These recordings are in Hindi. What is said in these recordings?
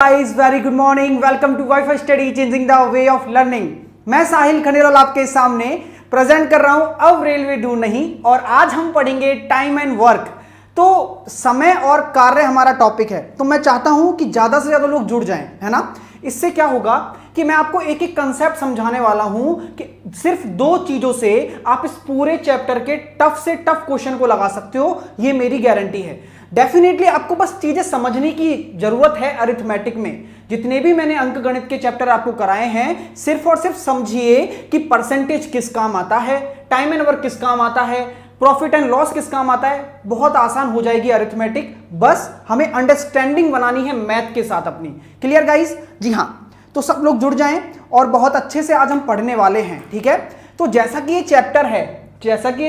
Guys very good morning, welcome to WiFi study changing the way of learning. मैं साहिल खंडेलवाल आपके सामने प्रेजेंट कर रहा हूं अब रेलवे डू नहीं, और आज हम पढ़ेंगे टाइम एंड वर्क। तो समय और कार्य हमारा टॉपिक है, तो मैं चाहता हूं कि ज्यादा से ज्यादा लोग जुड़ जाएं, है ना। इससे क्या होगा कि मैं आपको एक एक कंसेप्ट समझाने वाला हूं कि सिर्फ दो चीजों से आप इस पूरे चैप्टर के टफ से टफ क्वेश्चन को लगा सकते हो, ये मेरी गारंटी है। डेफिनेटली आपको बस चीजें समझने की जरूरत है। अरिथमेटिक में जितने भी मैंने अंक गणित के चैप्टर आपको कराए हैं, सिर्फ और सिर्फ समझिए कि परसेंटेज किस काम आता है, टाइम एंड वर्क किस काम आता है, प्रॉफिट एंड लॉस किस काम आता है। बहुत आसान हो जाएगी अरिथमेटिक, बस हमें अंडरस्टैंडिंग बनानी है मैथ के साथ अपनी। Clear guys? जी हाँ, तो सब लोग जुड़ जाएं और बहुत अच्छे से आज हम पढ़ने वाले हैं, ठीक है। तो जैसा कि ये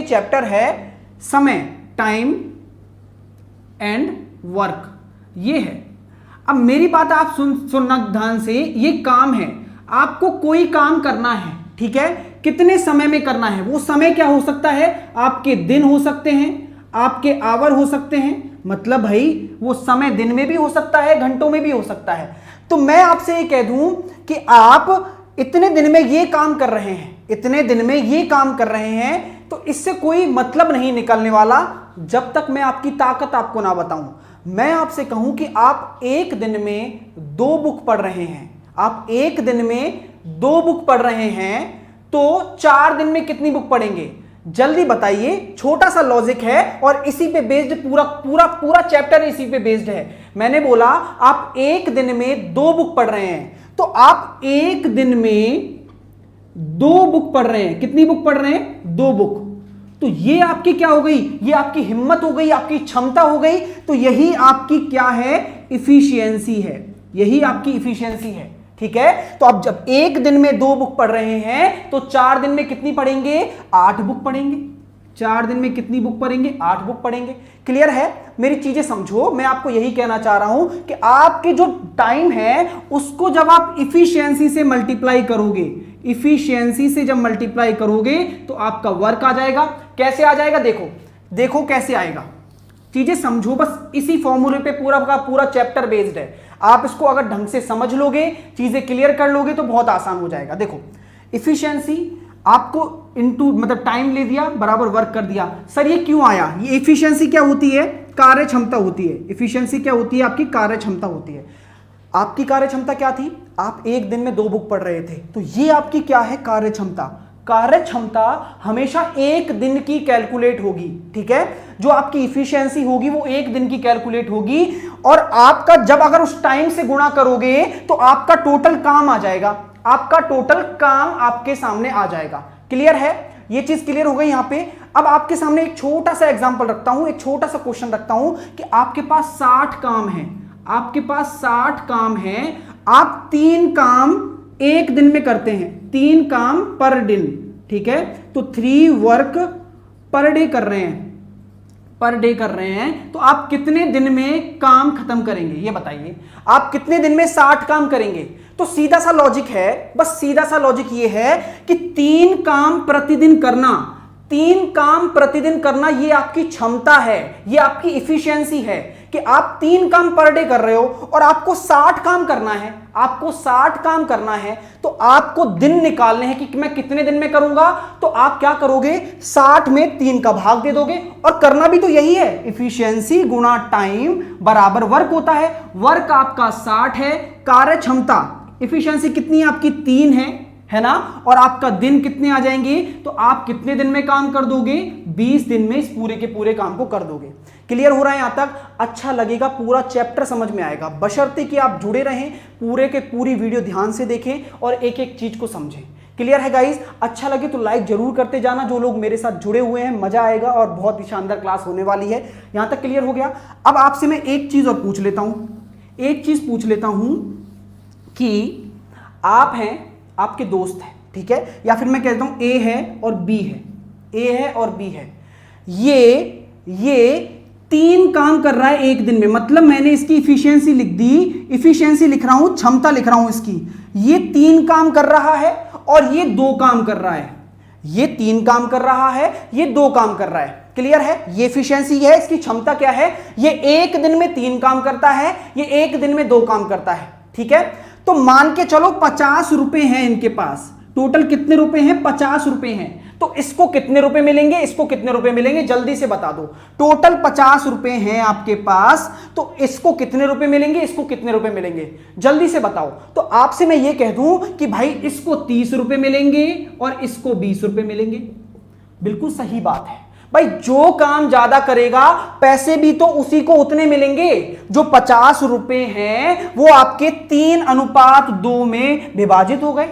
चैप्टर है समय, टाइम एंड वर्क, ये है। अब मेरी बात आप सुनना ध्यान से, ये काम है, आपको कोई काम करना है, ठीक है। कितने समय में करना है, वो समय क्या हो सकता है, आपके दिन हो सकते हैं, आपके आवर हो सकते हैं, मतलब भाई वो समय दिन में भी हो सकता है, घंटों में भी हो सकता है। तो मैं आपसे ये कह दूं कि आप इतने दिन में ये काम कर रहे हैं, इतने दिन में ये काम कर रहे हैं, तो इससे कोई मतलब नहीं निकलने वाला जब तक मैं आपकी ताकत आपको ना बताऊं। मैं आपसे कहूं कि आप एक दिन में 2 बुक पढ़ रहे हैं, आप एक दिन में 2 बुक पढ़ रहे हैं, तो 4 दिन में कितनी बुक पढ़ेंगे? जल्दी बताइए। छोटा सा लॉजिक है और इसी पे बेस्ड पूरा चैप्टर इसी पे बेस्ड है। मैंने बोला आप एक दिन में 2 बुक पढ़ रहे हैं, तो आप एक दिन में 2 बुक पढ़ रहे हैं। कितनी बुक पढ़ रहे हैं? 2 बुक। तो ये आपकी क्या हो गई? ये आपकी हिम्मत हो गई, आपकी क्षमता हो गई। तो यही आपकी क्या है? इफिशियंसी है, यही आपकी इफिशियंसी है, ठीक है। तो अब जब एक दिन में 2 बुक पढ़ रहे हैं, तो 4 दिन में कितनी पढ़ेंगे? 8 बुक पढ़ेंगे। 4 दिन में कितनी बुक पढ़ेंगे? 8 बुक पढ़ेंगे। क्लियर है? मेरी चीजें समझो, मैं आपको यही कहना चाह रहा हूं कि आपके जो टाइम है उसको जब आप इफिशियंसी से मल्टीप्लाई करोगे, इफिशियंसी से जब मल्टीप्लाई करोगे तो आपका वर्क आ जाएगा। कैसे आ जाएगा? देखो कैसे आएगा, चीजें समझो। बस इसी फॉर्मूले पे पूरा का पूरा चैप्टर बेस्ड है। आप इसको अगर ढंग से समझ लोगे, चीजें क्लियर कर लोगे, तो बहुत आसान हो जाएगा। देखो, इफिशियंसी आपको इनटू मतलब टाइम ले दिया बराबर वर्क कर दिया। सर ये क्यों आया? ये इफिशियंसी क्या होती है? कार्य क्षमता होती है। इफिशियंसी क्या होती है? आपकी कार्य क्षमता होती है। आपकी कार्य क्षमता क्या थी? आप एक दिन में 2 बुक पढ़ रहे थे, तो ये आपकी क्या है? कार्य क्षमता। कार्य क्षमता हमेशा एक दिन की कैलकुलेट होगी, ठीक है। जो आपकी इफिशियंसी होगी वो एक दिन की कैलकुलेट होगी, और आपका जब अगर उस टाइम से गुणा करोगे तो आपका टोटल काम आ जाएगा, आपका टोटल काम आपके सामने आ जाएगा। क्लियर है? ये चीज क्लियर हो गई यहां पे। अब आपके सामने एक छोटा सा एग्जांपल रखता हूं, एक छोटा सा क्वेश्चन रखता हूं कि आपके पास 60 काम है, आपके पास 60 काम है, आप 3 काम एक दिन में करते हैं, 3 काम पर दिन, ठीक है। तो 3 वर्क पर डे कर रहे हैं, पर डे कर रहे हैं, तो आप कितने दिन में काम खत्म करेंगे? ये बताइए, आप कितने दिन में 60 काम करेंगे? तो सीधा सा लॉजिक है, बस सीधा सा लॉजिक ये है कि 3 काम प्रतिदिन करना, 3 काम प्रतिदिन करना, ये आपकी क्षमता है, ये आपकी इफिशियंसी है कि आप 3 काम पर डे कर रहे हो और आपको 60 काम करना है, आपको 60 काम करना है। तो आपको दिन निकालने हैं कि मैं कितने दिन में करूंगा। तो आप क्या करोगे? 60 में 3 का भाग दे दोगे, और करना भी तो यही है, इफिशियंसी गुणा टाइम बराबर वर्क होता है। वर्क आपका 60 है, कार्य क्षमता इफिशियंसी कितनी है आपकी? 3 है ना। और आपका दिन कितने आ जाएंगे? तो आप कितने दिन में काम कर दोगे? 20 दिन में इस पूरे के पूरे काम को कर दोगे। क्लियर हो रहा है यहां तक? अच्छा लगेगा, पूरा चैप्टर समझ में आएगा, बशर्ते कि आप जुड़े रहें, पूरे के पूरी वीडियो ध्यान से देखें और एक एक चीज को समझें। क्लियर है गाइस? अच्छा लगे तो लाइक जरूर करते जाना। जो लोग मेरे साथ जुड़े हुए हैं, मजा आएगा और बहुत ही शानदार क्लास होने वाली है। यहां तक क्लियर हो गया? अब आपसे मैं एक चीज और पूछ लेता हूं, एक चीज पूछ लेता हूं कि आप हैं, आपके दोस्त हैं, ठीक है, या फिर मैं कहता हूं ए है और बी है, ए है और बी है, ये 3 काम कर रहा है एक दिन में, मतलब मैंने इसकी इफिशियंसी लिख दी, इफिशियंसी लिख रहा हूं, क्षमता लिख रहा हूं इसकी। ये 3 काम कर रहा है और ये 2 काम कर रहा है, ये 3 काम कर रहा है, ये 2 काम कर रहा है। क्लियर है? ये एफिशिएंसी है, इसकी क्षमता क्या है? ये एक दिन में 3 काम करता है, ये एक दिन में 2 काम करता है। ठीक है, तो मान के चलो 50 रुपए हैं इनके पास, टोटल कितने रुपए हैं, 50 रुपए हैं। तो इसको कितने रुपए मिलेंगे, इसको कितने रुपए मिलेंगे, जल्दी से बता दो। टोटल 50 रुपए हैं आपके पास, तो इसको कितने रुपए मिलेंगे, इसको कितने रुपए मिलेंगे, जल्दी से बताओ। तो आपसे मैं ये कह दूं कि भाई इसको 30 रुपए मिलेंगे और इसको 20 रुपए मिलेंगे। बिल्कुल सही बात है भाई, जो काम ज्यादा करेगा पैसे भी तो उसी को उतने मिलेंगे। जो 50 रुपए हैं वो आपके 3:2 में विभाजित हो गए।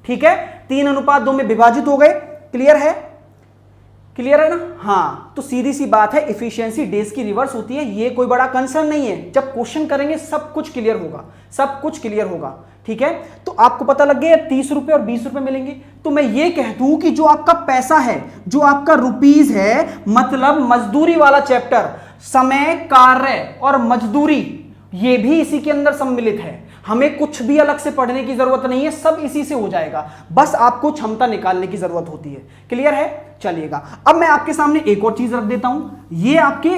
ठीक है, 3:2 में विभाजित हो गए। क्लियर है, क्लियर है ना? हाँ, तो सीधी सी बात है, इफिशियंसी डेज की रिवर्स होती है, ये कोई बड़ा कंसर्न नहीं है। जब क्वेश्चन करेंगे सब कुछ क्लियर होगा, सब कुछ क्लियर होगा। ठीक है, तो आपको पता लग गया 30 रुपए और 20 रुपए मिलेंगे। तो मैं ये कह दूं कि जो आपका पैसा है, जो आपका रुपीज है, मतलब मजदूरी वाला चैप्टर, समय, कार्य और मजदूरी, ये भी इसी के अंदर सम्मिलित है। हमें कुछ भी अलग से पढ़ने की जरूरत नहीं है, सब इसी से हो जाएगा, बस आपको क्षमता निकालने की जरूरत होती है। क्लियर है? चलिएगा, अब मैं आपके सामने एक और चीज रख देता हूं। ये आपके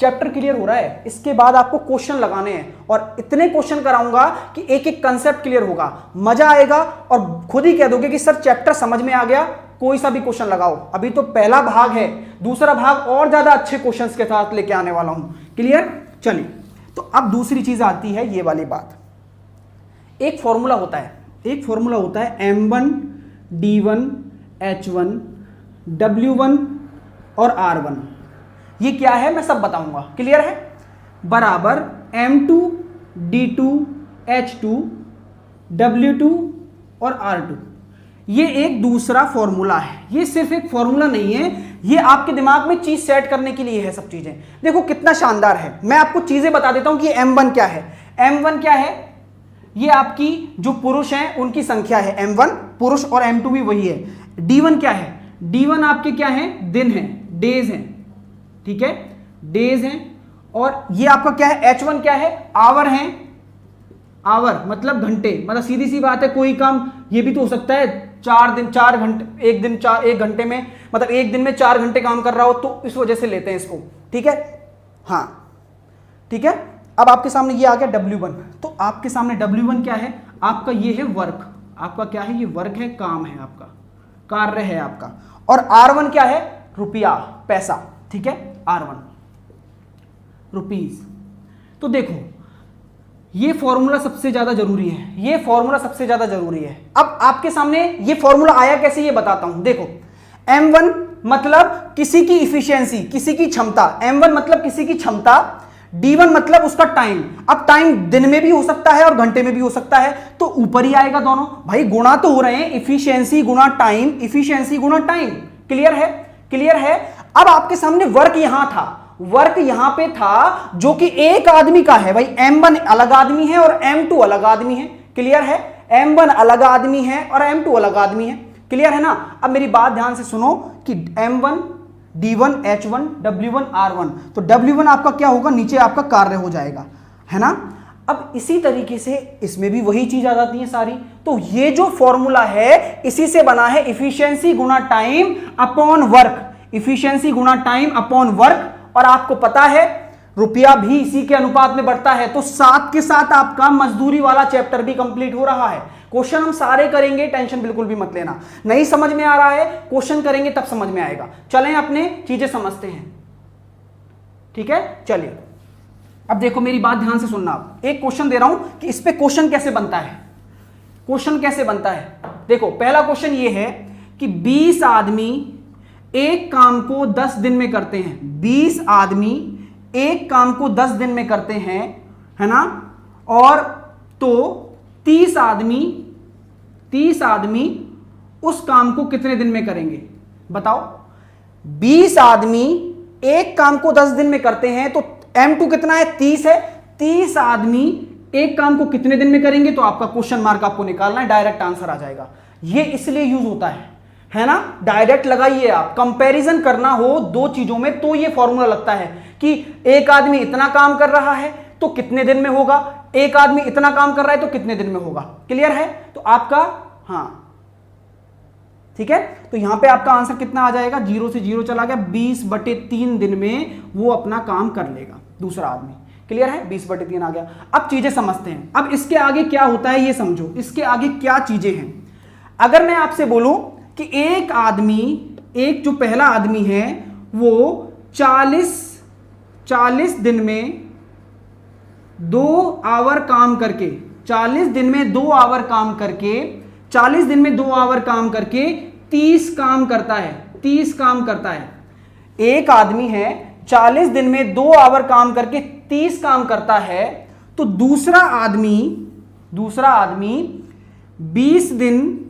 चैप्टर क्लियर हो रहा है, इसके बाद आपको क्वेश्चन लगाने हैं और इतने क्वेश्चन कराऊंगा कि एक एक कंसेप्ट क्लियर होगा, मजा आएगा और खुद ही कह दोगे कि सर चैप्टर समझ में आ गया। कोई सा भी क्वेश्चन लगाओ, अभी तो पहला भाग है, दूसरा भाग और ज्यादा अच्छे क्वेश्चंस के साथ लेके आने वाला हूं। क्लियर? चलिए, तो अब दूसरी चीज आती है ये वाली बात। एक फॉर्मूला होता है, एक फॉर्मूला होता है M1 D1 H1 W1 और R1। ये क्या है मैं सब बताऊंगा। क्लियर है? बराबर M2 D2 H2 W2 और R2। ये एक दूसरा फॉर्मूला है, ये सिर्फ एक फॉर्मूला नहीं है, ये आपके दिमाग में चीज सेट करने के लिए है सब चीजें। देखो कितना शानदार है, मैं आपको चीजें बता देता हूं कि M1 क्या है। M1 क्या है? ये आपकी जो पुरुष हैं उनकी संख्या है M1 पुरुष, और M2 भी वही है। D1 क्या है? D1 आपके क्या है? दिन है, डेज हैं। ठीक है, डेज हैं। और ये आपका क्या है? H1 क्या है? आवर हैं। आवर मतलब घंटे, मतलब सीधी सी बात है, कोई काम ये भी तो हो सकता है 4 दिन 4 घंटे, एक घंटे में, मतलब एक दिन में 4 घंटे काम कर रहा हो, तो इस वजह से लेते हैं इसको। ठीक है, हाँ ठीक है। अब आपके सामने ये आ गया W1, तो आपके सामने W1 क्या है? आपका ये है वर्क, आपका क्या है? ये वर्क है, काम है आपका, कार्य है आपका। और R1 क्या है? रुपया, पैसा। ठीक है, R1 रुपीज। तो देखो ये फॉर्मूला सबसे ज्यादा जरूरी है, ये फॉर्मूला सबसे ज्यादा जरूरी है। अब आपके सामने ये फॉर्मूला आया कैसे ये बताता हूं। देखो M1 मतलब किसी की इफिशियंसी, किसी की क्षमता, M1 मतलब किसी की क्षमता, D1 मतलब उसका टाइम। अब टाइम दिन में भी हो सकता है और घंटे में भी हो सकता है, तो ऊपर ही आएगा दोनों। भाई गुणा तो हो रहे हैं, इफिशियंसी गुणा टाइम, इफिशियंसी गुणा टाइम। क्लियर है? क्लियर है? अब आपके सामने वर्क यहां था, वर्क यहां पे था जो कि एक आदमी का है। भाई M1 अलग आदमी है और M2 अलग आदमी है। क्लियर है? M1 अलग आदमी है और M2 अलग आदमी है। क्लियर है ना? अब मेरी बात ध्यान से सुनो कि M1 D1 H1 W1 R1, तो W1 आपका क्या होगा? नीचे आपका कार्य हो जाएगा, है ना? अब इसी तरीके से इसमें भी वही चीज आ जाती है सारी। तो ये जो फॉर्मूला है इसी से बना है, इफिशियंसी गुणा टाइम अपॉन वर्क, इफिशियंसी गुणा टाइम अपॉन वर्क। और आपको पता है रुपया भी इसी के अनुपात में बढ़ता है, तो साथ के साथ आपका मजदूरी वाला चैप्टर भी कंप्लीट हो रहा है। क्वेश्चन हम सारे करेंगे, टेंशन बिल्कुल भी मत लेना। नहीं समझ में आ रहा है, क्वेश्चन करेंगे तब समझ में आएगा। चलें अपने चीजें समझते हैं। ठीक है, चलिए अब देखो मेरी बात ध्यान से सुनना। आप एक क्वेश्चन दे रहा हूं कि इस पे क्वेश्चन कैसे बनता है। क्वेश्चन कैसे बनता है? देखो पहला क्वेश्चन ये है कि 20 आदमी एक काम को 10 दिन में करते हैं। 20 आदमी एक काम को 10 दिन में करते हैं, है ना? और तो 30 आदमी उस काम को कितने दिन में करेंगे? बताओ। 20 आदमी एक काम को 10 दिन में करते हैं, तो M2 कितना है? 30 है। 30 आदमी एक काम को कितने दिन में करेंगे? तो आपका क्वेश्चन मार्क आपको निकालना है, डायरेक्ट आंसर आ जाएगा। ये इसलिए यूज होता है ना? डायरेक्ट लगाइए आप। कंपैरिजन करना हो दो चीजों में तो ये फॉर्मूला लगता है कि एक आदमी इतना काम कर रहा है तो कितने दिन में होगा, एक आदमी इतना काम कर रहा है तो कितने दिन में होगा। क्लियर है? तो आपका हाँ ठीक है, तो यहां पे आपका आंसर कितना आ जाएगा? 0 से 0 चला गया, 20/3 दिन में वो अपना काम कर लेगा दूसरा आदमी। क्लियर है? 20/3 आ गया। अब चीजें समझते हैं। अब इसके आगे क्या होता है ये समझो, इसके आगे क्या चीजें हैं। अगर मैं आपसे बोलूं कि एक आदमी, एक जो पहला आदमी है वो 40 दिन में 2 आवर काम करके, 40 दिन में 2 आवर काम करके, 40 दिन में 2 आवर काम करके 30 काम करता है, 30 काम करता है। एक आदमी है 40 दिन में 2 आवर काम करके 30 काम करता है, तो दूसरा आदमी 20 दिन,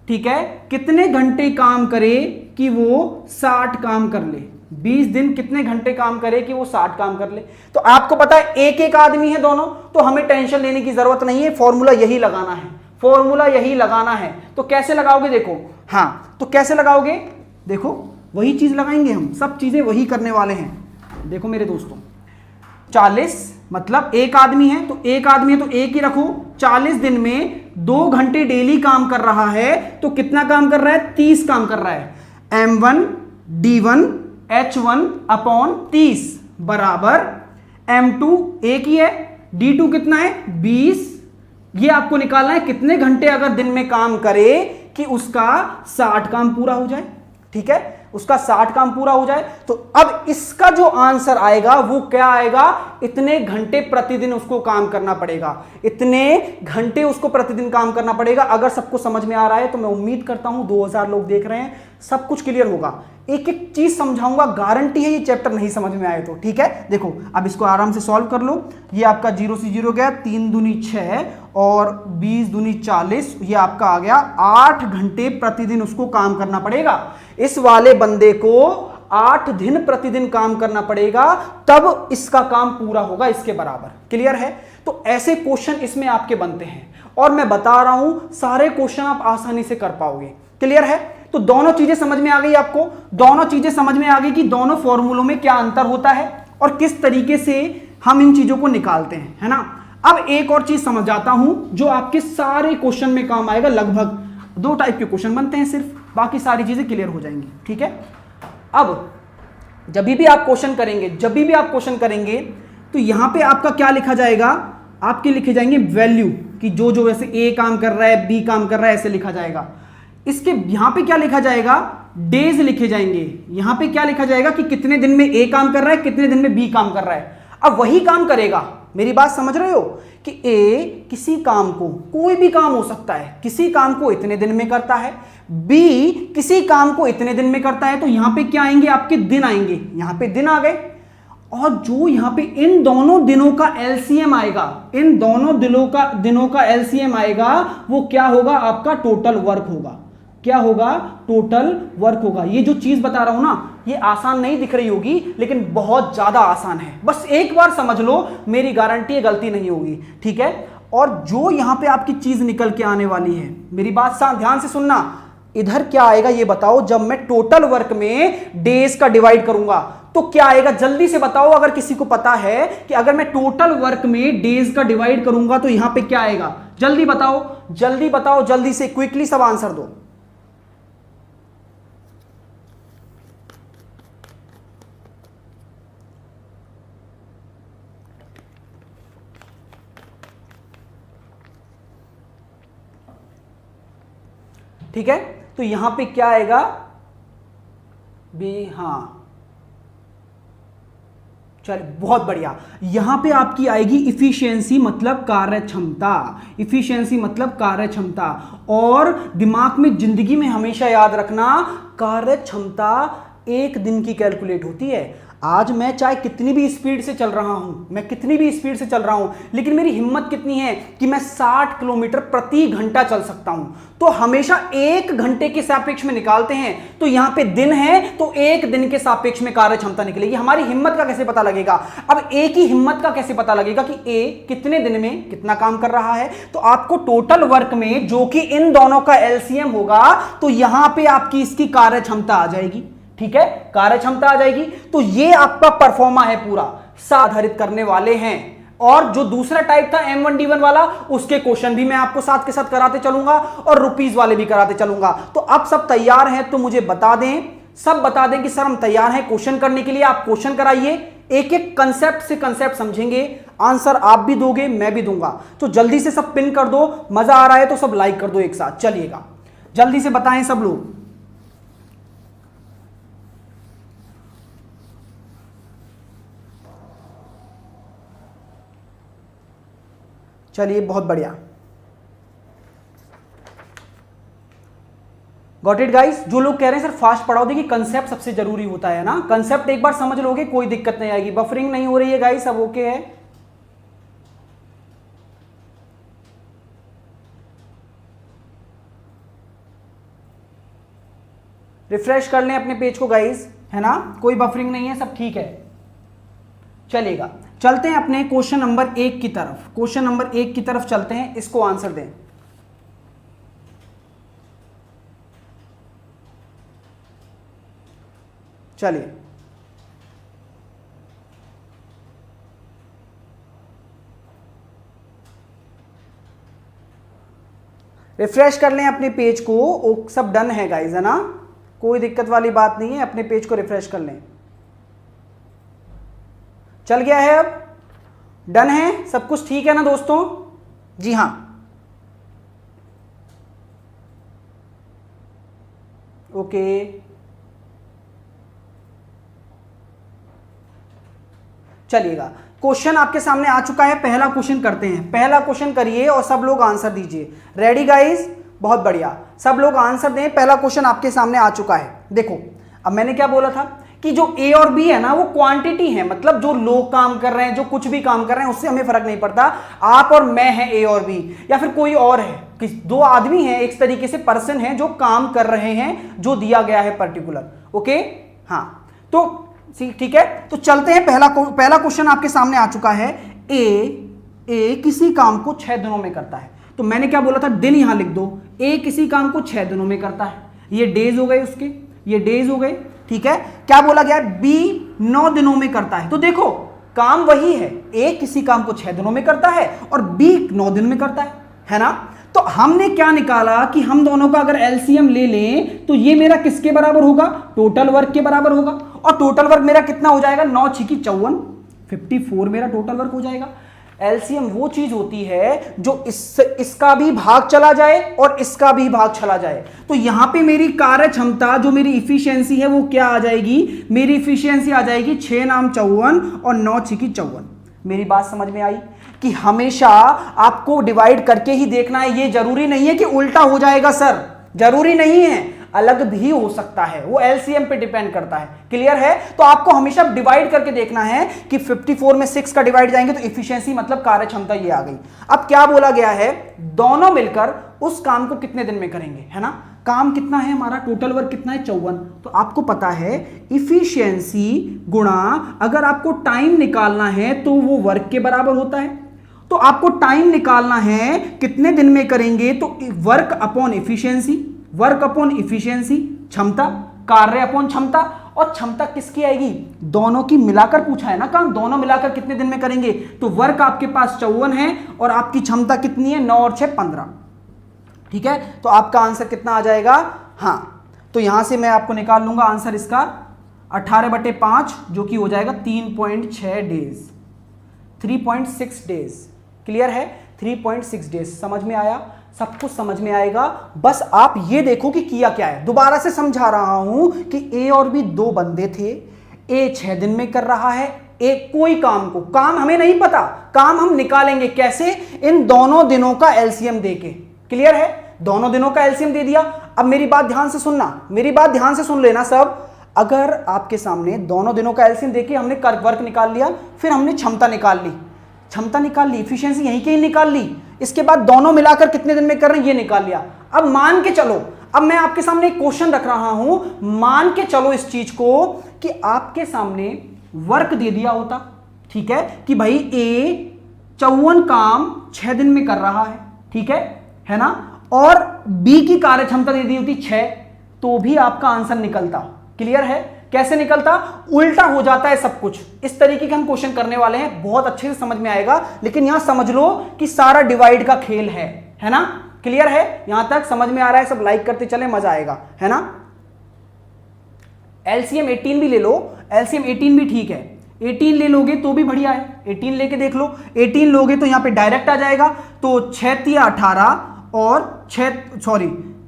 ठीक है, कितने घंटे काम करे कि वो 60 काम कर ले? 20 दिन कितने घंटे काम करे कि वो 60 काम कर ले? तो आपको पता है एक एक आदमी है दोनों, तो हमें टेंशन लेने की जरूरत नहीं है, फॉर्मूला यही लगाना है, फॉर्मूला यही लगाना है। तो कैसे लगाओगे देखो, हाँ तो कैसे लगाओगे देखो, वही चीज लगाएंगे हम, सब चीजें वही करने वाले हैं। देखो मेरे दोस्तों, 40 मतलब एक आदमी है, तो एक आदमी है तो एक ही रखो, 40 दिन में 2 घंटे डेली काम कर रहा है, तो कितना काम कर रहा है? 30 काम कर रहा है। M1 D1 H1 अपॉन 30 बराबर M2 एक ही है, D2 कितना है? 20। ये आपको निकालना है कितने घंटे अगर दिन में काम करे कि उसका 60 काम पूरा हो जाए, ठीक है, उसका 60 काम पूरा हो जाए। तो अब इसका जो आंसर आएगा वो क्या आएगा? इतने घंटे प्रतिदिन उसको काम करना पड़ेगा, इतने घंटे उसको प्रतिदिन काम करना पड़ेगा। अगर सबको समझ में आ रहा है तो मैं उम्मीद करता हूं 2000 लोग देख रहे हैं, सब कुछ क्लियर होगा। एक एक चीज समझाऊंगा, गारंटी है ये चैप्टर नहीं समझ में आए तो, ठीक है। देखो अब इसको आराम से सॉल्व कर लो। ये आपका 0 से 0 गया, 3 दूनी 6 और 20 दूनी 40, ये आपका आ गया 8 घंटे प्रतिदिन उसको काम करना पड़ेगा। इस वाले बंदे को 8 दिन प्रतिदिन काम करना पड़ेगा, तब इसका काम पूरा होगा इसके बराबर। क्लियर है? तो ऐसे क्वेश्चन इसमें आपके बनते हैं और मैं बता रहा हूं सारे क्वेश्चन आप आसानी से कर पाओगे। क्लियर है? तो दोनों चीजें समझ में आ गई आपको, दोनों चीजें समझ में आ गई कि दोनों फॉर्मूलों में क्या अंतर होता है और किस तरीके से हम इन चीजों को निकालते हैं, है ना। अब एक और चीज समझ आता हूं जो आपके सारे क्वेश्चन में काम आएगा। लगभग 2 टाइप के क्वेश्चन बनते हैं सिर्फ, बाकी सारी चीजें क्लियर हो जाएंगी, ठीक है। अब जब भी आप क्वेश्चन करेंगे तो यहां पे आपका क्या लिखा जाएगा? आपके लिखे जाएंगे वैल्यू, कि जो जो वैसे ए काम कर रहा है, बी काम कर रहा है, ऐसे लिखा जाएगा। इसके यहां पे क्या लिखा जाएगा? डेज लिखे जाएंगे। यहां पे क्या लिखा जाएगा कि कितने दिन में ए काम कर रहा है, कितने दिन में बी काम कर रहा है। अब वही काम करेगा, मेरी बात समझ रहे हो, कि ए किसी काम को, कोई भी काम हो सकता है, किसी काम को इतने दिन में करता है, बी किसी काम को इतने दिन में करता है। तो यहां पे क्या आएंगे? आपके दिन आएंगे, यहां पे दिन आ गए। और जो यहां पे इन दोनों दिनों का एलसीएम आएगा, इन दोनों दिनों का एलसीएम आएगा, वो क्या होगा? आपका टोटल वर्क होगा। क्या होगा? टोटल वर्क होगा। ये जो चीज बता रहा हूं ना, ये आसान नहीं दिख रही होगी, लेकिन बहुत ज्यादा आसान है। बस एक बार समझ लो, मेरी गारंटी है गलती नहीं होगी, ठीक है। और जो यहां पे आपकी चीज निकल के आने वाली है, मेरी बात ध्यान से सुनना, इधर क्या आएगा ये बताओ। जब मैं टोटल वर्क में डेज का डिवाइड करूंगा तो क्या आएगा? जल्दी से बताओ, अगर किसी को पता है कि अगर मैं टोटल वर्क में डेज का डिवाइड करूंगा तो यहां पे क्या आएगा? जल्दी बताओ, जल्दी बताओ, जल्दी से, क्विकली सब आंसर दो। ठीक है, तो यहां पे क्या आएगा? बी, हाँ चल, बहुत बढ़िया। यहां पे आपकी आएगी इफिशियंसी, मतलब कार्यक्षमता। इफिशियंसी मतलब कार्यक्षमता। और दिमाग में, जिंदगी में हमेशा याद रखना, कार्यक्षमता एक दिन की कैलकुलेट होती है। आज मैं चाहे कितनी भी स्पीड से चल रहा हूं, मैं कितनी भी स्पीड से चल रहा हूं, लेकिन मेरी हिम्मत कितनी है कि मैं 60 किलोमीटर प्रति घंटा चल सकता हूं। तो हमेशा 1 घंटे के सापेक्ष में निकालते हैं। तो यहां पे दिन है तो 1 दिन के सापेक्ष में कार्य क्षमता निकलेगी। हमारी हिम्मत का कैसे पता लगेगा? अब ए की हिम्मत का कैसे पता लगेगा कि ए कितने दिन में कितना काम कर रहा है? तो आपको टोटल वर्क में, जो कि इन दोनों का एलसीएम होगा, तो यहां पे आपकी इसकी कार्य क्षमता आ जाएगी। ठीक है, कार्य क्षमता आ जाएगी। तो ये आपका परफॉर्मा है पूरा, आधारित करने वाले हैं। और जो दूसरा टाइप था M1 D1 वाला, उसके क्वेश्चन भी मैं आपको साथ के साथ कराते चलूंगा और रुपीज वाले भी कराते चलूंगा। तो अब सब तैयार हैं तो मुझे बता दें, सब बता दें कि सर हम तैयार हैं क्वेश्चन करने के लिए। आप क्वेश्चन कराइए, एक एक कंसेप्ट से कंसेप्ट समझेंगे, आंसर आप भी दोगे मैं भी दूंगा। तो जल्दी से सब पिन कर दो, मजा आ रहा है तो सब लाइक कर दो एक साथ। चलिएगा जल्दी से बताएं सब लोग। चलिए बहुत बढ़िया, गॉट इट गाइस। जो लोग कह रहे हैं सर फास्ट पढ़ाओ, देखिए कंसेप्ट सबसे जरूरी होता है ना, कंसेप्ट एक बार समझ लोगे कोई दिक्कत नहीं आएगी। बफरिंग नहीं हो रही है गाइस, सब ओके है। रिफ्रेश कर लें अपने पेज को गाइस, है ना, कोई बफरिंग नहीं है, सब ठीक है। चलेगा, चलते हैं अपने क्वेश्चन नंबर 1 की तरफ। क्वेश्चन नंबर 1 की तरफ चलते हैं, इसको आंसर दें। चलिए रिफ्रेश कर लें अपने पेज को, सब डन है गाइस, है ना, कोई दिक्कत वाली बात नहीं है। अपने पेज को रिफ्रेश कर लें, चल गया है, अब डन है, सब कुछ ठीक है ना दोस्तों? जी हां, ओके। चलिएगा, क्वेश्चन आपके सामने आ चुका है, पहला क्वेश्चन करते हैं। पहला क्वेश्चन करिए और सब लोग आंसर दीजिए। Ready guys? बहुत बढ़िया, सब लोग आंसर दें। पहला क्वेश्चन आपके सामने आ चुका है। देखो, अब मैंने क्या बोला था कि जो ए और बी है ना वो क्वांटिटी है, मतलब जो लोग काम कर रहे हैं, जो कुछ भी काम कर रहे हैं, उससे हमें फर्क नहीं पड़ता। आप और मैं हैं ए और बी, या फिर कोई और है, कि दो आदमी हैं, एक तरीके से पर्सन है जो काम कर रहे हैं, जो दिया गया है पर्टिकुलर। ओके, हाँ, तो ठीक है, तो चलते हैं। पहला क्वेश्चन आपके सामने आ चुका है। ए किसी काम को 6 दिनों में करता है। तो मैंने क्या बोला था, दिन यहां लिख दो। ए किसी काम को 6 दिनों में करता है, ये डेज हो गए उसके, ये डेज हो गए, ठीक है। क्या बोला गया है, बी 9 दिनों में करता है। तो देखो काम वही है, ए किसी काम को 6 दिनों में करता है और बी 9 दिन में करता है ना। तो हमने क्या निकाला कि हम दोनों का अगर एलसीएम ले लें तो ये मेरा किसके बराबर होगा, टोटल वर्क के बराबर होगा। और टोटल वर्क मेरा कितना हो जाएगा, 9 6 54, 54 मेरा टोटल वर्क हो जाएगा। एलसीएम वो चीज होती है जो इसका भी भाग चला जाए और इसका भी भाग चला जाए। तो यहां पे मेरी कार्य क्षमता, जो मेरी इफिशियंसी है, वो क्या आ जाएगी, मेरी इफिशियंसी आ जाएगी 6 नाम 54 और 9 6 54। मेरी बात समझ में आई कि हमेशा आपको डिवाइड करके ही देखना है, ये जरूरी नहीं है कि उल्टा हो जाएगा सर, जरूरी नहीं है, अलग भी हो सकता है, वो एलसीएम पे डिपेंड करता है। क्लियर है? तो आपको हमेशा डिवाइड करके देखना है कि 54 में 6 का डिवाइड जाएंगे तो इफिशियंसी मतलब कार्य क्षमता ये आ गई। अब क्या बोला गया है, दोनों मिलकर उस काम को कितने दिन में करेंगे, है ना। काम कितना है हमारा, टोटल वर्क कितना है 54। तो आपको पता है इफिशियंसी गुणा, अगर आपको टाइम निकालना है तो वो वर्क के बराबर होता है। तो आपको टाइम निकालना है कितने दिन में करेंगे, तो work upon efficiency, work upon efficiency, क्षमता, कार्य अपॉन क्षमता। और क्षमता किसकी आएगी, दोनों की मिलाकर पूछा है ना काम, दोनों मिलाकर कितने दिन में करेंगे। तो वर्क आपके पास 54 है और आपकी क्षमता कितनी है, 9 और 6 15। ठीक है, तो आपका आंसर कितना आ जाएगा, हाँ, तो यहां से मैं आपको निकाल लूंगा आंसर इसका 18/5, जो कि हो जाएगा 3.6 डेज, 3.6 डेज। क्लियर है, 3.6 डेज। समझ में आया, सब कुछ समझ में आएगा। बस आप ये देखो कि किया क्या है। दोबारा से समझा रहा हूं कि ए और बी दो बंदे थे, ए 6 दिन में कर रहा है, एक कोई काम को, काम हमें नहीं पता, काम हम निकालेंगे कैसे, इन दोनों दिनों का एलसीएम देके। क्लियर है, दोनों दिनों का एलसीएम दे दिया। अब मेरी बात ध्यान से सुनना, मेरी बात ध्यान से सुन लेना सब। अगर आपके सामने दोनों दिनों का एलसीएम देके हमने वर्क निकाल लिया, फिर हमने क्षमता निकाल ली, क्षमता निकाल ली, इफिशियंसी यहीं के ही निकाल ली, इसके बाद दोनों मिलाकर कितने दिन में कर रहे हैं ये निकाल लिया। अब मान के चलो, अब मैं आपके सामने एक क्वेश्चन रख रहा हूं, मान के चलो इस चीज को कि आपके सामने वर्क दे दिया होता, ठीक है, कि भाई ए 54 काम 6 दिन में कर रहा है, ठीक है ना, और बी की कार्य क्षमता दे दी होती 6, तो भी आपका आंसर निकलता। क्लियर है, कैसे निकलता, उल्टा हो जाता है सब कुछ। इस तरीके के हम क्वेश्चन करने वाले हैं, बहुत अच्छे से समझ में आएगा। लेकिन यहां समझ लो कि सारा डिवाइड का खेल है ना। क्लियर है, यहां तक समझ में आ रहा है, सब लाइक करते चले, मजा आएगा, है ना। एलसीएम 18 भी ले लो, एलसीएम 18 भी ठीक है, 18 ले लोगे तो भी बढ़िया है, 18 लेके देख लो। 18 लोगे तो यहां पे डायरेक्ट आ जाएगा, तो 6 तिया 18 और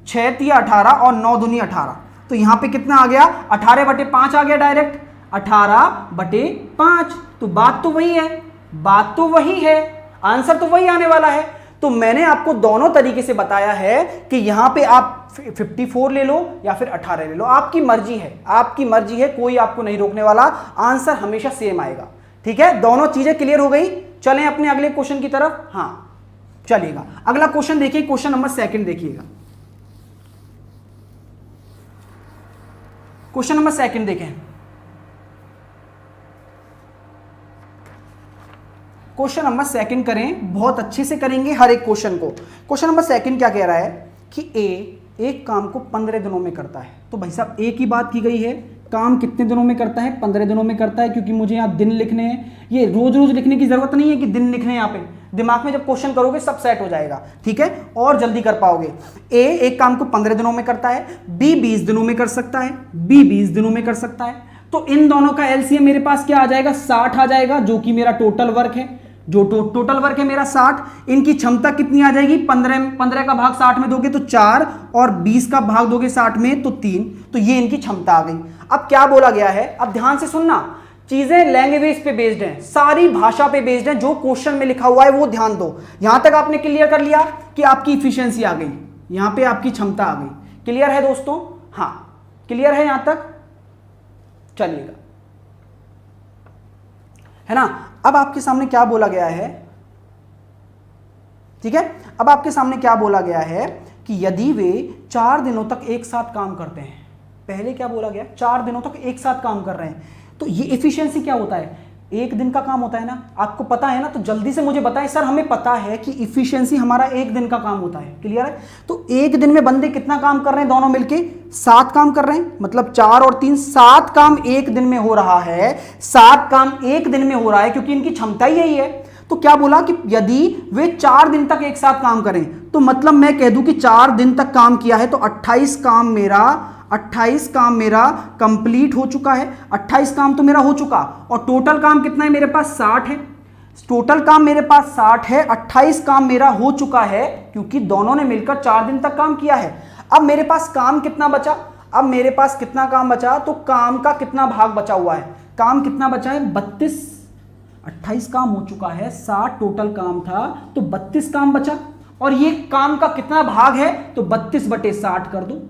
6 तिया 18 और 9 दूनी 18, तो यहां पे कितना आ गया 18/5 आ गया डायरेक्ट, 18/5। तो बात तो वही है, बात तो वही है, आंसर तो वही आने वाला है। तो मैंने आपको दोनों तरीके से बताया है कि यहां पे आप 54 ले लो या फिर 18 ले लो, आपकी मर्जी है, आपकी मर्जी है, कोई आपको नहीं रोकने वाला, आंसर हमेशा सेम आएगा। ठीक है, दोनों चीजें क्लियर हो गई। चलें अपने अगले क्वेश्चन की तरफ। हाँ चलिएगा, अगला क्वेश्चन देखिए, क्वेश्चन नंबर 2 देखिएगा। क्वेश्चन नंबर 2 देखें। क्वेश्चन नंबर 2 करें, बहुत अच्छे से करेंगे हर एक क्वेश्चन को। क्वेश्चन नंबर 2 क्या कह रहा है कि ए एक काम को 15 दिनों में करता है। तो भाई साहब ए की बात की गई है, काम कितने दिनों में करता है, 15 दिनों में करता है, क्योंकि मुझे यहाँ दिन लिखने हैं, ये रोज रोज लिखने की जरूरत नहीं है कि दिन लिखने हैं, यहाँ पे दिमाग में जब क्वेश्चन करोगे सब सेट हो जाएगा। ठीक है, और जल्दी कर पाओगे। ए एक काम को 15 दिनों में करता है, बी 20 दिनों में कर सकता है, बी 20 दिनों में कर सकता है। तो इन दोनों का एलसीएम मेरे पास क्या आ जाएगा, 60 आ जाएगा, जो कि मेरा टोटल वर्क है, जो टोटल वर्क है मेरा 60। इनकी क्षमता कितनी आ जाएगी, 15 का भाग 60 में दोगे तो 4 और 20 का भाग दोगे 60 में तो 3, तो ये इनकी क्षमता आ गई। अब क्या बोला गया है, अब ध्यान से सुनना, चीजें लैंग्वेज पे बेस्ड हैं, सारी भाषा पे बेस्ड हैं, जो क्वेश्चन में लिखा हुआ है वो ध्यान दो। यहां तक आपने क्लियर कर लिया कि आपकी इफिशियंसी आ गई, यहां पे आपकी क्षमता आ गई। क्लियर है दोस्तों? हाँ क्लियर है यहां तक, चलिएगा, है ना। अब आपके सामने क्या बोला गया है, ठीक है, अब आपके सामने क्या बोला गया है कि यदि वे 4 दिनों तक एक साथ काम करते हैं, पहले क्या बोला गया, 4 दिनों तक एक साथ काम कर रहे हैं, तो ये एफिशिएंसी क्या होता है, एक दिन का काम होता है ना, आपको पता है ना, तो जल्दी से मुझे बताएं सर, हमें पता है कि इफिशिएंसी हमारा एक दिन का काम होता है। क्लियर है? तो एक दिन में बंदे कितना काम कर रहे हैं, दोनों मिलके 7 काम कर रहे हैं, मतलब 4 और 3 7 काम एक दिन में हो रहा है, 7 काम एक दिन में हो रहा है, क्योंकि इनकी क्षमता ही यही है। तो क्या बोला कि यदि वे 4 दिन तक एक साथ काम करें, तो मतलब मैं कह दूं कि 4 दिन तक काम किया है, तो 28 काम मेरा कंप्लीट हो चुका है, 28 काम तो मेरा हो चुका, और टोटल काम कितना है मेरे पास, 60 है। टोटल काम मेरे पास 60 है, 28 काम मेरा हो चुका है, क्योंकि दोनों ने मिलकर 4 दिन तक काम किया है। अब मेरे पास काम कितना बचा, अब मेरे पास कितना काम बचा, तो काम का कितना भाग बचा हुआ है, काम कितना बचा है, 32। 28 काम हो चुका है, 60 टोटल काम था, तो 32 काम बचा, और ये काम का कितना भाग है, तो 32/60 कर दो।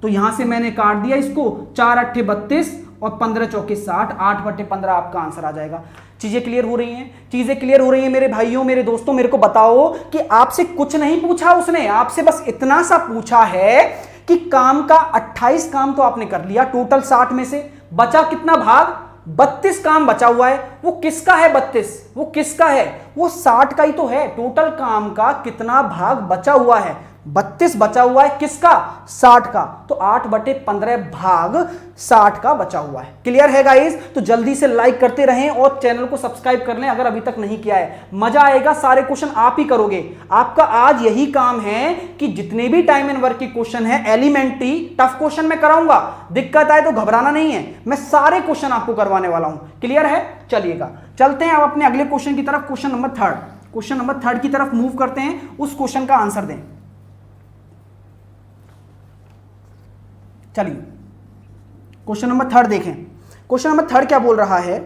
तो यहां से मैंने काट दिया इसको, 4 8 32 और 15 चौके 60, 8/15 आपका आंसर आ जाएगा। चीजें क्लियर हो रही हैं, चीजें क्लियर हो रही हैं मेरे भाइयों, मेरे दोस्तों। मेरे को बताओ कि आपसे कुछ नहीं पूछा उसने, आपसे बस इतना सा पूछा है कि काम का 28 काम तो आपने कर लिया, टोटल 60 में से बचा कितना भाग, 32 काम बचा हुआ है। वो किसका है 32, वो किसका है, वो 60 का ही तो है। टोटल काम का कितना भाग बचा हुआ है, 32 बचा हुआ है, किसका, 60 का, तो 8/15 भाग 60 का बचा हुआ है। क्लियर है गाइस? तो जल्दी से लाइक करते रहें और चैनल को सब्सक्राइब कर लें अगर अभी तक नहीं किया है। मजा आएगा, सारे क्वेश्चन आप ही करोगे। आपका आज यही काम है कि जितने भी टाइम एंड वर्क के क्वेश्चन है, एलिमेंट्री टफ क्वेश्चन मैं कराऊंगा, दिक्कत आए तो घबराना नहीं है, मैं सारे क्वेश्चन आपको करवाने वाला हूं। क्लियर है? चलिएगा, चलते हैं अब अपने अगले क्वेश्चन की तरफ, क्वेश्चन नंबर 3। क्वेश्चन नंबर 3 की तरफ मूव करते हैं, उस क्वेश्चन का आंसर दें। चलिए क्वेश्चन नंबर 3 देखें। क्वेश्चन नंबर 3 क्या बोल रहा है,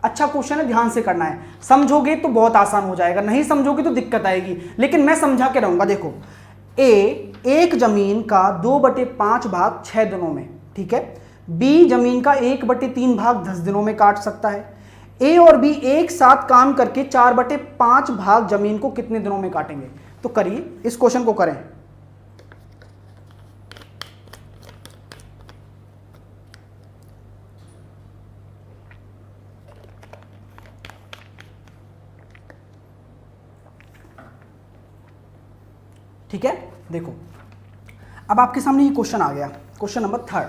अच्छा क्वेश्चन है, ध्यान से करना है, समझोगे तो बहुत आसान हो जाएगा, नहीं समझोगे तो दिक्कत आएगी, लेकिन मैं समझा के रहूंगा। देखो, एक जमीन का 2/5 भाग 6 दिनों में, ठीक है, बी जमीन का 1/3 भाग 10 दिनों में काट सकता है। ए और बी एक साथ काम करके 4/5 भाग जमीन को कितने दिनों में काटेंगे? तो करिए, इस क्वेश्चन को करें। ठीक है, देखो अब आपके सामने ये क्वेश्चन आ गया, क्वेश्चन नंबर 3।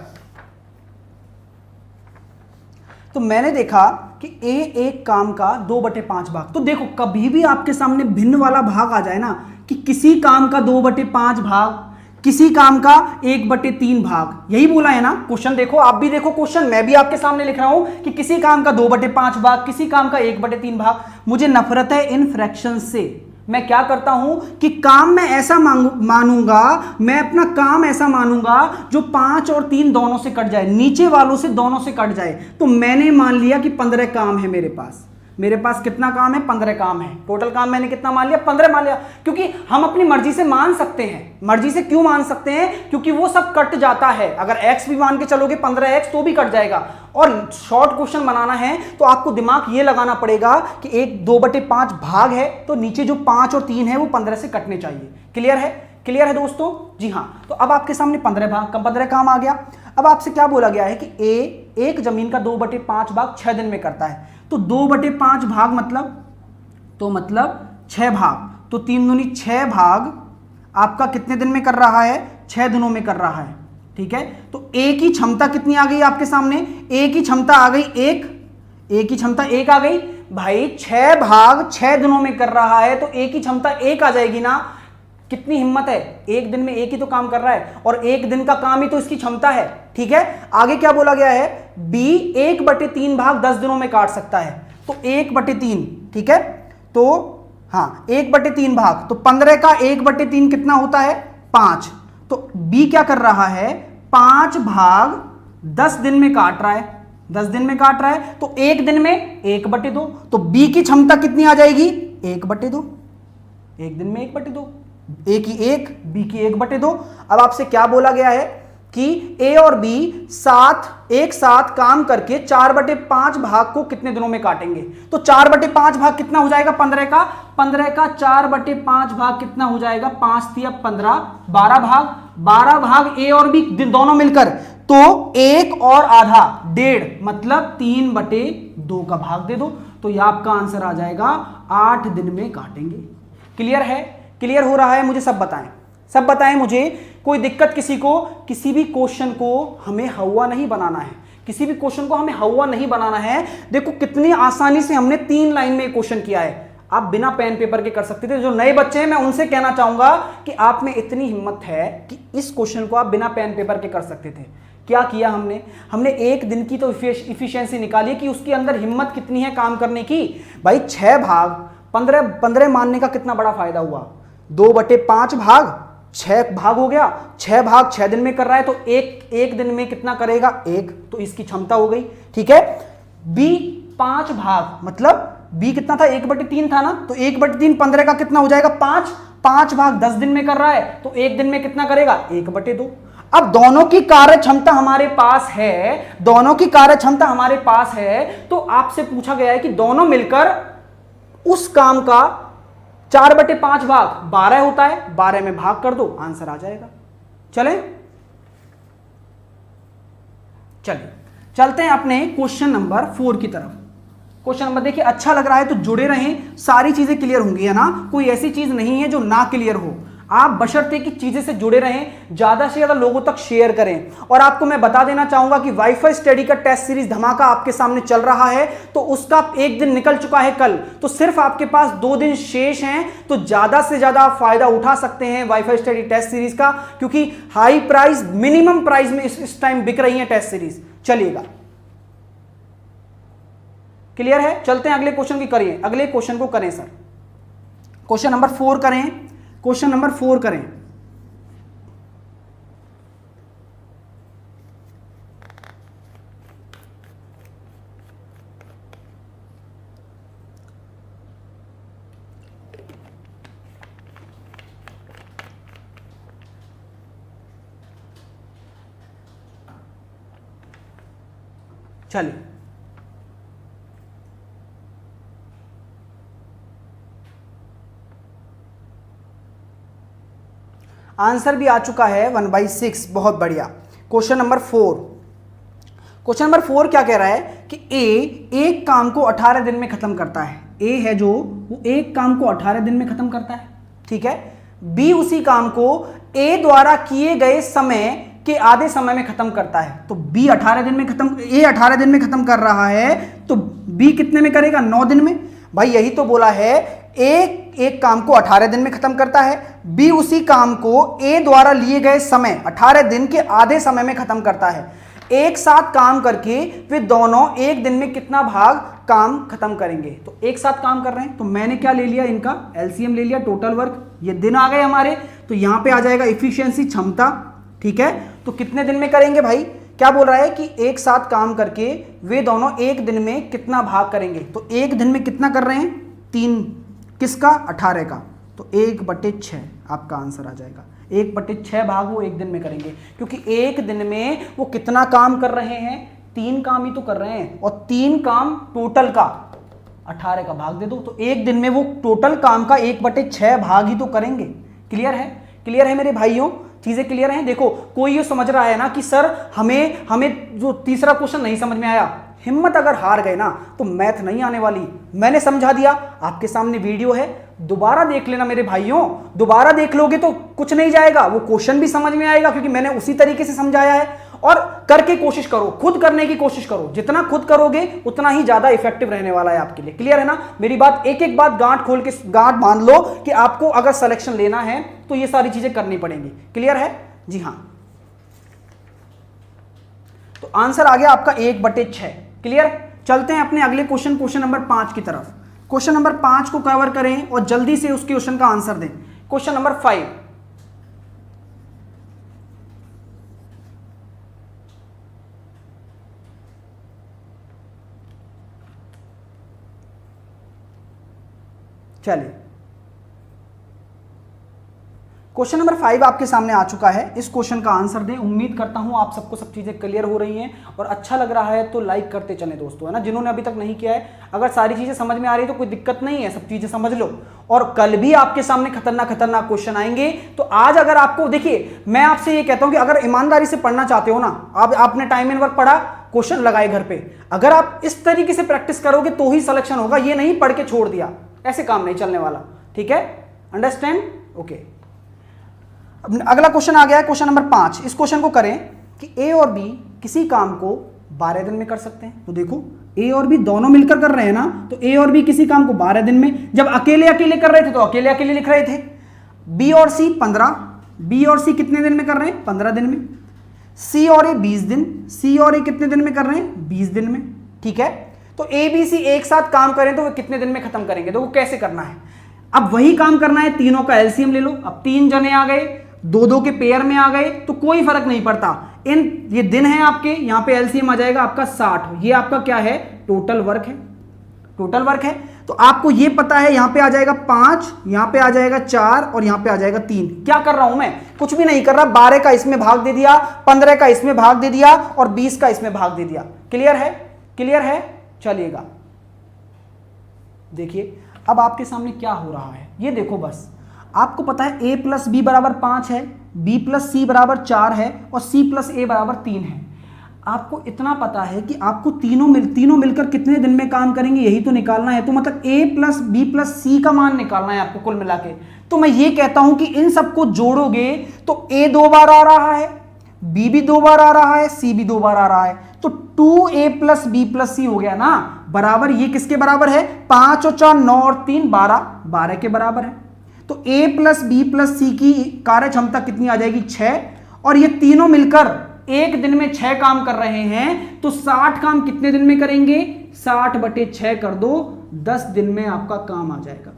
तो मैंने देखा कि ए एक काम का 2/5 भाग, तो देखो कभी भी आपके सामने भिन्न वाला भाग आ जाए ना, कि किसी काम का 2/5 भाग, किसी काम का 1/3 भाग, यही बोला है ना क्वेश्चन। देखो आप भी देखो क्वेश्चन, मैं भी आपके सामने लिख रहा हूं कि किसी काम का 2/5 भाग, किसी काम का 1/3 भाग। मुझे नफरत है इन फ्रैक्शन से। मैं क्या करता हूं कि काम मैं ऐसा मानूंगा, मैं अपना काम ऐसा मानूंगा जो 5 और 3 दोनों से कट जाए, नीचे वालों से दोनों से कट जाए। तो मैंने मान लिया कि 15 काम है मेरे पास कितना काम है? 15 काम है। टोटल काम मैंने कितना मान लिया? 15 मान लिया। क्योंकि हम अपनी मर्जी से मान सकते हैं। मर्जी से क्यों मान सकते हैं? क्योंकि वो सब कट जाता है। अगर x भी मान के चलोगे 15x तो भी कट जाएगा। और शॉर्ट क्वेश्चन बनाना है तो आपको दिमाग ये लगाना पड़ेगा कि एक 2/5 भाग है, तो नीचे जो 5 और 3 है वो 15 से कटने चाहिए। क्लियर है? क्लियर है दोस्तों? जी हाँ। तो अब आपके सामने 15 काम आ गया। अब आपसे क्या बोला गया है कि एक जमीन का 2/5 भाग 6 दिन में करता है। तो 2/5 भाग मतलब 6 भाग, तो 3 दूनी 6 भाग आपका कितने दिन में कर रहा है? 6 दिनों में कर रहा है। ठीक है, तो ए की क्षमता कितनी आ गई आपके सामने? ए की क्षमता आ गई 1, ए की क्षमता 1 आ गई। भाई 6 भाग 6 दिनों में कर रहा है तो ए की क्षमता 1 आ जाएगी ना। कितनी हिम्मत है, एक दिन में एक ही तो काम कर रहा है और एक दिन का काम ही तो इसकी क्षमता है। ठीक है, आगे क्या बोला गया है? बी 1/3 भाग 10 दिनों में काट सकता है। तो 1/3, ठीक है, तो हाँ 1/3 भाग, तो 15 का 1/3 कितना होता है? 5। तो बी क्या कर रहा है? 5 भाग 10 दिन में काट रहा है, 10 दिन में काट रहा है, तो एक दिन में 1/2। तो बी की क्षमता कितनी आ जाएगी? 1/2। एक दिन में 1/2, ए की 1, बी की 1/2। अब आपसे क्या बोला गया है कि ए और बी एक साथ काम करके 4/5 भाग को कितने दिनों में काटेंगे? तो 4/5 भाग कितना हो जाएगा? 15 का 4/5 भाग कितना हो जाएगा? 5 तिया 15, 12 भाग ए और बी दोनों मिलकर, तो 1 और आधा 1.5 मतलब 3/2 का भाग दे दो। तो यह आपका आंसर आ जाएगा 8 दिन में काटेंगे। क्लियर है? क्लियर हो रहा है? मुझे सब बताएं मुझे। कोई दिक्कत किसी को? किसी भी क्वेश्चन को हमें हवा नहीं बनाना है, किसी भी क्वेश्चन को हमें हवा नहीं बनाना है। देखो कितनी आसानी से हमने 3 लाइन में क्वेश्चन किया है। आप बिना पेन पेपर के कर सकते थे। जो नए बच्चे हैं मैं उनसे कहना चाहूंगा कि आप में इतनी हिम्मत है कि इस क्वेश्चन को आप बिना पेन पेपर के कर सकते थे। क्या किया हमने एक दिन की तो इफिशियंसी निकाली कि उसके अंदर हिम्मत कितनी है काम करने की। भाई 6 भाग 15 मानने का कितना बड़ा फायदा हुआ? 2/5 भाग 6 भाग हो गया, 6 भाग 6 दिन में कर रहा है, तो एक दिन में कितना करेगा? 1, तो इसकी क्षमता हो गई। ठीक है, बी 5 भाग मतलब बी कितना था? 1/3 था ना, तो 1/3 15 का कितना हो जाएगा? 5 भाग 10 दिन में कर रहा है, तो एक दिन में कितना करेगा? 1/2। अब दोनों की कार्य क्षमता हमारे पास है, तो आपसे पूछा गया है कि दोनों मिलकर उस काम का 4/5 भाग 12 होता है, 12 में भाग कर दो, आंसर आ जाएगा। चलिए चलते हैं अपने क्वेश्चन नंबर 4 की तरफ। क्वेश्चन नंबर देखिए, अच्छा लग रहा है तो जुड़े रहें, सारी चीजें क्लियर होंगी, है ना। कोई ऐसी चीज नहीं है जो ना क्लियर हो। आप बशर्ते कि चीजें से जुड़े रहें, ज्यादा से ज्यादा लोगों तक शेयर करें। और आपको मैं बता देना चाहूंगा कि वाईफाई स्टडी का टेस्ट सीरीज धमाका आपके सामने चल रहा है, तो उसका एक दिन निकल चुका है कल, तो सिर्फ आपके पास 2 दिन शेष हैं। तो ज्यादा से ज्यादा आप फायदा उठा सकते हैं वाईफाई स्टडी टेस्ट सीरीज का, क्योंकि हाई प्राइस मिनिमम प्राइस में इस टाइम बिक रही है टेस्ट सीरीज। चलिएगा, क्लियर है? चलते हैं अगले क्वेश्चन की करिए, अगले क्वेश्चन को करें सर। क्वेश्चन नंबर 4 करें, क्वेश्चन नंबर 4 करें। चलिए, आंसर भी आ चुका है 1/6। बहुत बढ़िया। क्वेश्चन नंबर 4, क्वेश्चन नंबर 4 क्या कह रहा है कि ए एक काम को 18 दिन में खत्म करता है। ए है जो, वो एक काम को 18 दिन में खत्म करता है। ठीक है, बी उसी काम को ए द्वारा किए गए समय के आधे समय में खत्म करता है। तो बी 18 दिन में खत्म, ए 18 दिन में खत्म कर रहा है, तो बी कितने में करेगा? 9 दिन में। भाई यही तो बोला है, एक काम को 18 दिन में खत्म करता है, बी उसी काम को ए द्वारा लिए गए समय 18 दिन के आधे समय में खत्म करता है। एक साथ काम करके वे दोनों एक दिन में कितना भाग काम खत्म करेंगे? तो एक साथ काम कर रहे हैं तो मैंने क्या ले लिया, इनका एलसीएम ले लिया, टोटल वर्क, ये दिन आ गए हमारे, तो यहां पे आ जाएगा इफिशियंसी, क्षमता। ठीक है, तो कितने दिन में करेंगे भाई? क्या बोल रहा है कि एक साथ काम करके वे दोनों एक दिन में कितना भाग करेंगे? तो एक दिन में कितना कर रहे हैं? 3, किसका? 18 का, तो 1/6 आपका आंसर आ जाएगा। 1/6 भाग वो एक दिन में करेंगे, क्योंकि एक दिन में वो कितना काम कर रहे हैं? 3 काम ही तो कर रहे हैं, और 3 काम टोटल का 18 का भाग दे दो, तो एक दिन में वो टोटल काम का 1/6 भाग ही तो करेंगे। क्लियर है? क्लियर है मेरे भाइयों? चीजें क्लियर हैं? देखो, कोई ये समझ रहा है ना कि सर हमें जो तीसरा क्वेश्चन नहीं समझ में आया, हिम्मत अगर हार गए ना तो मैथ नहीं आने वाली। मैंने समझा दिया, आपके सामने वीडियो है, दोबारा देख लेना मेरे भाइयों। दोबारा देख लोगे तो कुछ नहीं जाएगा, वो क्वेश्चन भी समझ में आएगा, क्योंकि मैंने उसी तरीके से समझाया है। और करके कोशिश करो, खुद करने की कोशिश करो, जितना खुद करोगे उतना ही ज्यादा इफेक्टिव रहने वाला है आपके लिए। क्लियर है ना मेरी बात? एक एक बात गांठ खोल के गांठ बांध लो कि आपको अगर सिलेक्शन लेना है तो ये सारी चीजें करनी पड़ेंगी। क्लियर है? जी हां, तो आंसर आ गया आपका 1/6। क्लियर? चलते हैं अपने अगले क्वेश्चन नंबर 5 की तरफ। क्वेश्चन नंबर 5 को कवर करें और जल्दी से उस क्वेश्चन का आंसर दें। क्वेश्चन नंबर 5, चलिए क्वेश्चन नंबर 5 आपके सामने आ चुका है। इस क्वेश्चन का आंसर दें। उम्मीद करता हूं आप सबको सब चीजें क्लियर हो रही हैं, और अच्छा लग रहा है तो लाइक करते चलें दोस्तों, है ना। जिन्होंने अभी तक नहीं किया है, अगर सारी चीजें समझ में आ रही है तो कोई दिक्कत नहीं है, सब चीजें समझ लो। और कल भी आपके सामने खतरनाक क्वेश्चन आएंगे। तो आज अगर आपको, देखिए मैं आपसे ये कहता हूं कि अगर ईमानदारी से पढ़ना चाहते हो ना, आपने टाइम एंड वर्क पढ़ा, क्वेश्चन लगाए घर पे, अगर आप इस तरीके से प्रैक्टिस करोगे तो ही सिलेक्शन होगा। ये नहीं पढ़ के छोड़ दिया, ऐसे काम नहीं चलने वाला। ठीक है? अंडरस्टैंड? ओके। अगला क्वेश्चन आ गया है, क्वेश्चन नंबर 5। इस क्वेश्चन को करें कि ए और बी किसी काम को 12 दिन में कर सकते हैं। तो देखो, ए और बी दोनों मिलकर कर रहे हैं ना, तो ए और बी किसी काम को 12 दिन में, जब अकेले अकेले कर रहे थे तो अकेले अकेले लिख रहे थे। बी और सी 15, बी और सी कितने दिन में कर रहे हैं? 15 दिन में। सी और ए 20 दिन, सी और ए कितने दिन में कर रहे हैं? 20 दिन में। ठीक है, तो ए बी सी एक साथ काम करें तो वो कितने दिन में खत्म करेंगे? तो वो कैसे करना है? अब वही काम करना है, तीनों का एलसीएम ले लो। अब 3 जने आ गए, 2-2 के पेयर में आ गए, तो कोई फर्क नहीं पड़ता। ये दिन है आपके, यहां पे एलसीएम आ जाएगा आपका 60। ये आपका क्या है? टोटल वर्क है। टोटल वर्क है, तो आपको ये पता है, यहां पे आ जाएगा 5, यहां पे आ जाएगा 4 और यहां पे आ जाएगा 3। क्या कर रहा हूं मैं? कुछ भी नहीं कर रहा। 12 का इसमें भाग दे दिया, 15 का इसमें भाग दे दिया और 20 का इसमें भाग दे दिया। क्लियर है? क्लियर है? चलिएगा, देखिए अब आपके सामने क्या हो रहा है, ये देखो। बस आपको पता है a + b = 5 है, b + c = 4 है और c + a = 3 है। आपको इतना पता है कि आपको तीनों मिलकर कितने दिन में काम करेंगे, यही तो निकालना है। तो मतलब a + b + c का मान निकालना है आपको कुल मिला के। तो मैं ये कहता हूं कि इन सबको जोड़ोगे तो a 2 बार आ रहा है, b भी 2 बार आ रहा है, c भी 2 बार आ रहा है, तो 2a + b + c हो गया ना, बराबर। ये किसके बराबर है? 5 और 4 9 और 3 12 के बराबर है। तो a + b + c की कार्य क्षमता कितनी आ जाएगी? 6। और ये तीनों मिलकर एक दिन में 6 काम कर रहे हैं, तो 60 काम कितने दिन में करेंगे? 60/6 कर दो, 10 दिन में आपका काम आ जाएगा।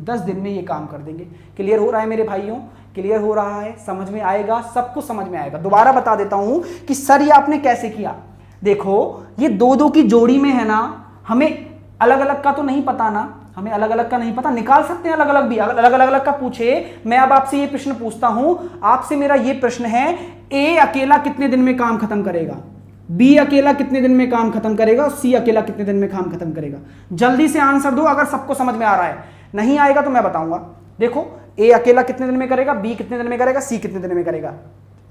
10 दिन में ये काम कर देंगे। क्लियर हो रहा है मेरे भाइयों? क्लियर हो रहा है? समझ में आएगा? सब कुछ समझ में आएगा। दोबारा बता देता हूं कि सर ये आपने कैसे किया। देखो, ये 2-2 की जोड़ी में है ना, हमें अलग अलग का तो नहीं पता ना, हमें अलग अलग का नहीं पता, निकाल सकते हैं अलग अलग भी। अलग अलग का पूछे, मैं अब आपसे ये प्रश्न पूछता हूं, आपसे मेरा ये प्रश्न है, ए अकेला कितने दिन में काम खत्म करेगा, बी अकेला कितने दिन में काम खत्म करेगा और सी अकेला कितने दिन में काम खत्म करेगा? जल्दी से आंसर दो अगर सबको समझ में आ रहा है। नहीं आएगा तो मैं बताऊंगा। देखो, ए अकेला कितने दिन में करेगा, बी कितने दिन में करेगा, सी कितने दिन में करेगा।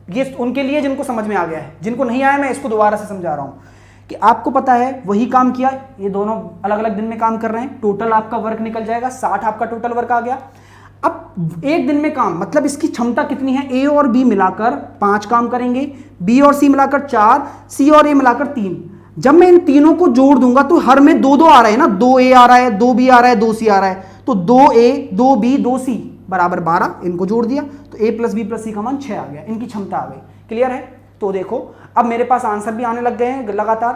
ये उनके लिए जिनको समझ में आ गया है, जिनको नहीं आया मैं इसको दोबारा से समझा रहा हूं कि आपको पता है वही काम किया, ये दोनों अलग अलग दिन में काम कर रहे हैं, टोटल आपका वर्क निकल जाएगा, 60 आपका टोटल वर्क आ गया। अब एक दिन में काम, मतलब इसकी क्षमता कितनी है? ए और बी मिलाकर 5 काम करेंगे, बी और सी मिलाकर 4, सी और ए मिलाकर 3। जब मैं इन तीनों को जोड़ दूंगा तो हर में 2-2 आ रहे हैं ना, 2 ए आ रहा है, 2 बी आ रहा है, 2 सी आ रहा है, तो 2a 2b 2c बराबर 12, इनको जोड़ दिया तो a प्लस बी प्लस सी का मान 6 आ गया, इनकी क्षमता आ गई। क्लियर है? तो देखो अब मेरे पास आंसर भी आने लग गए हैं लगातार।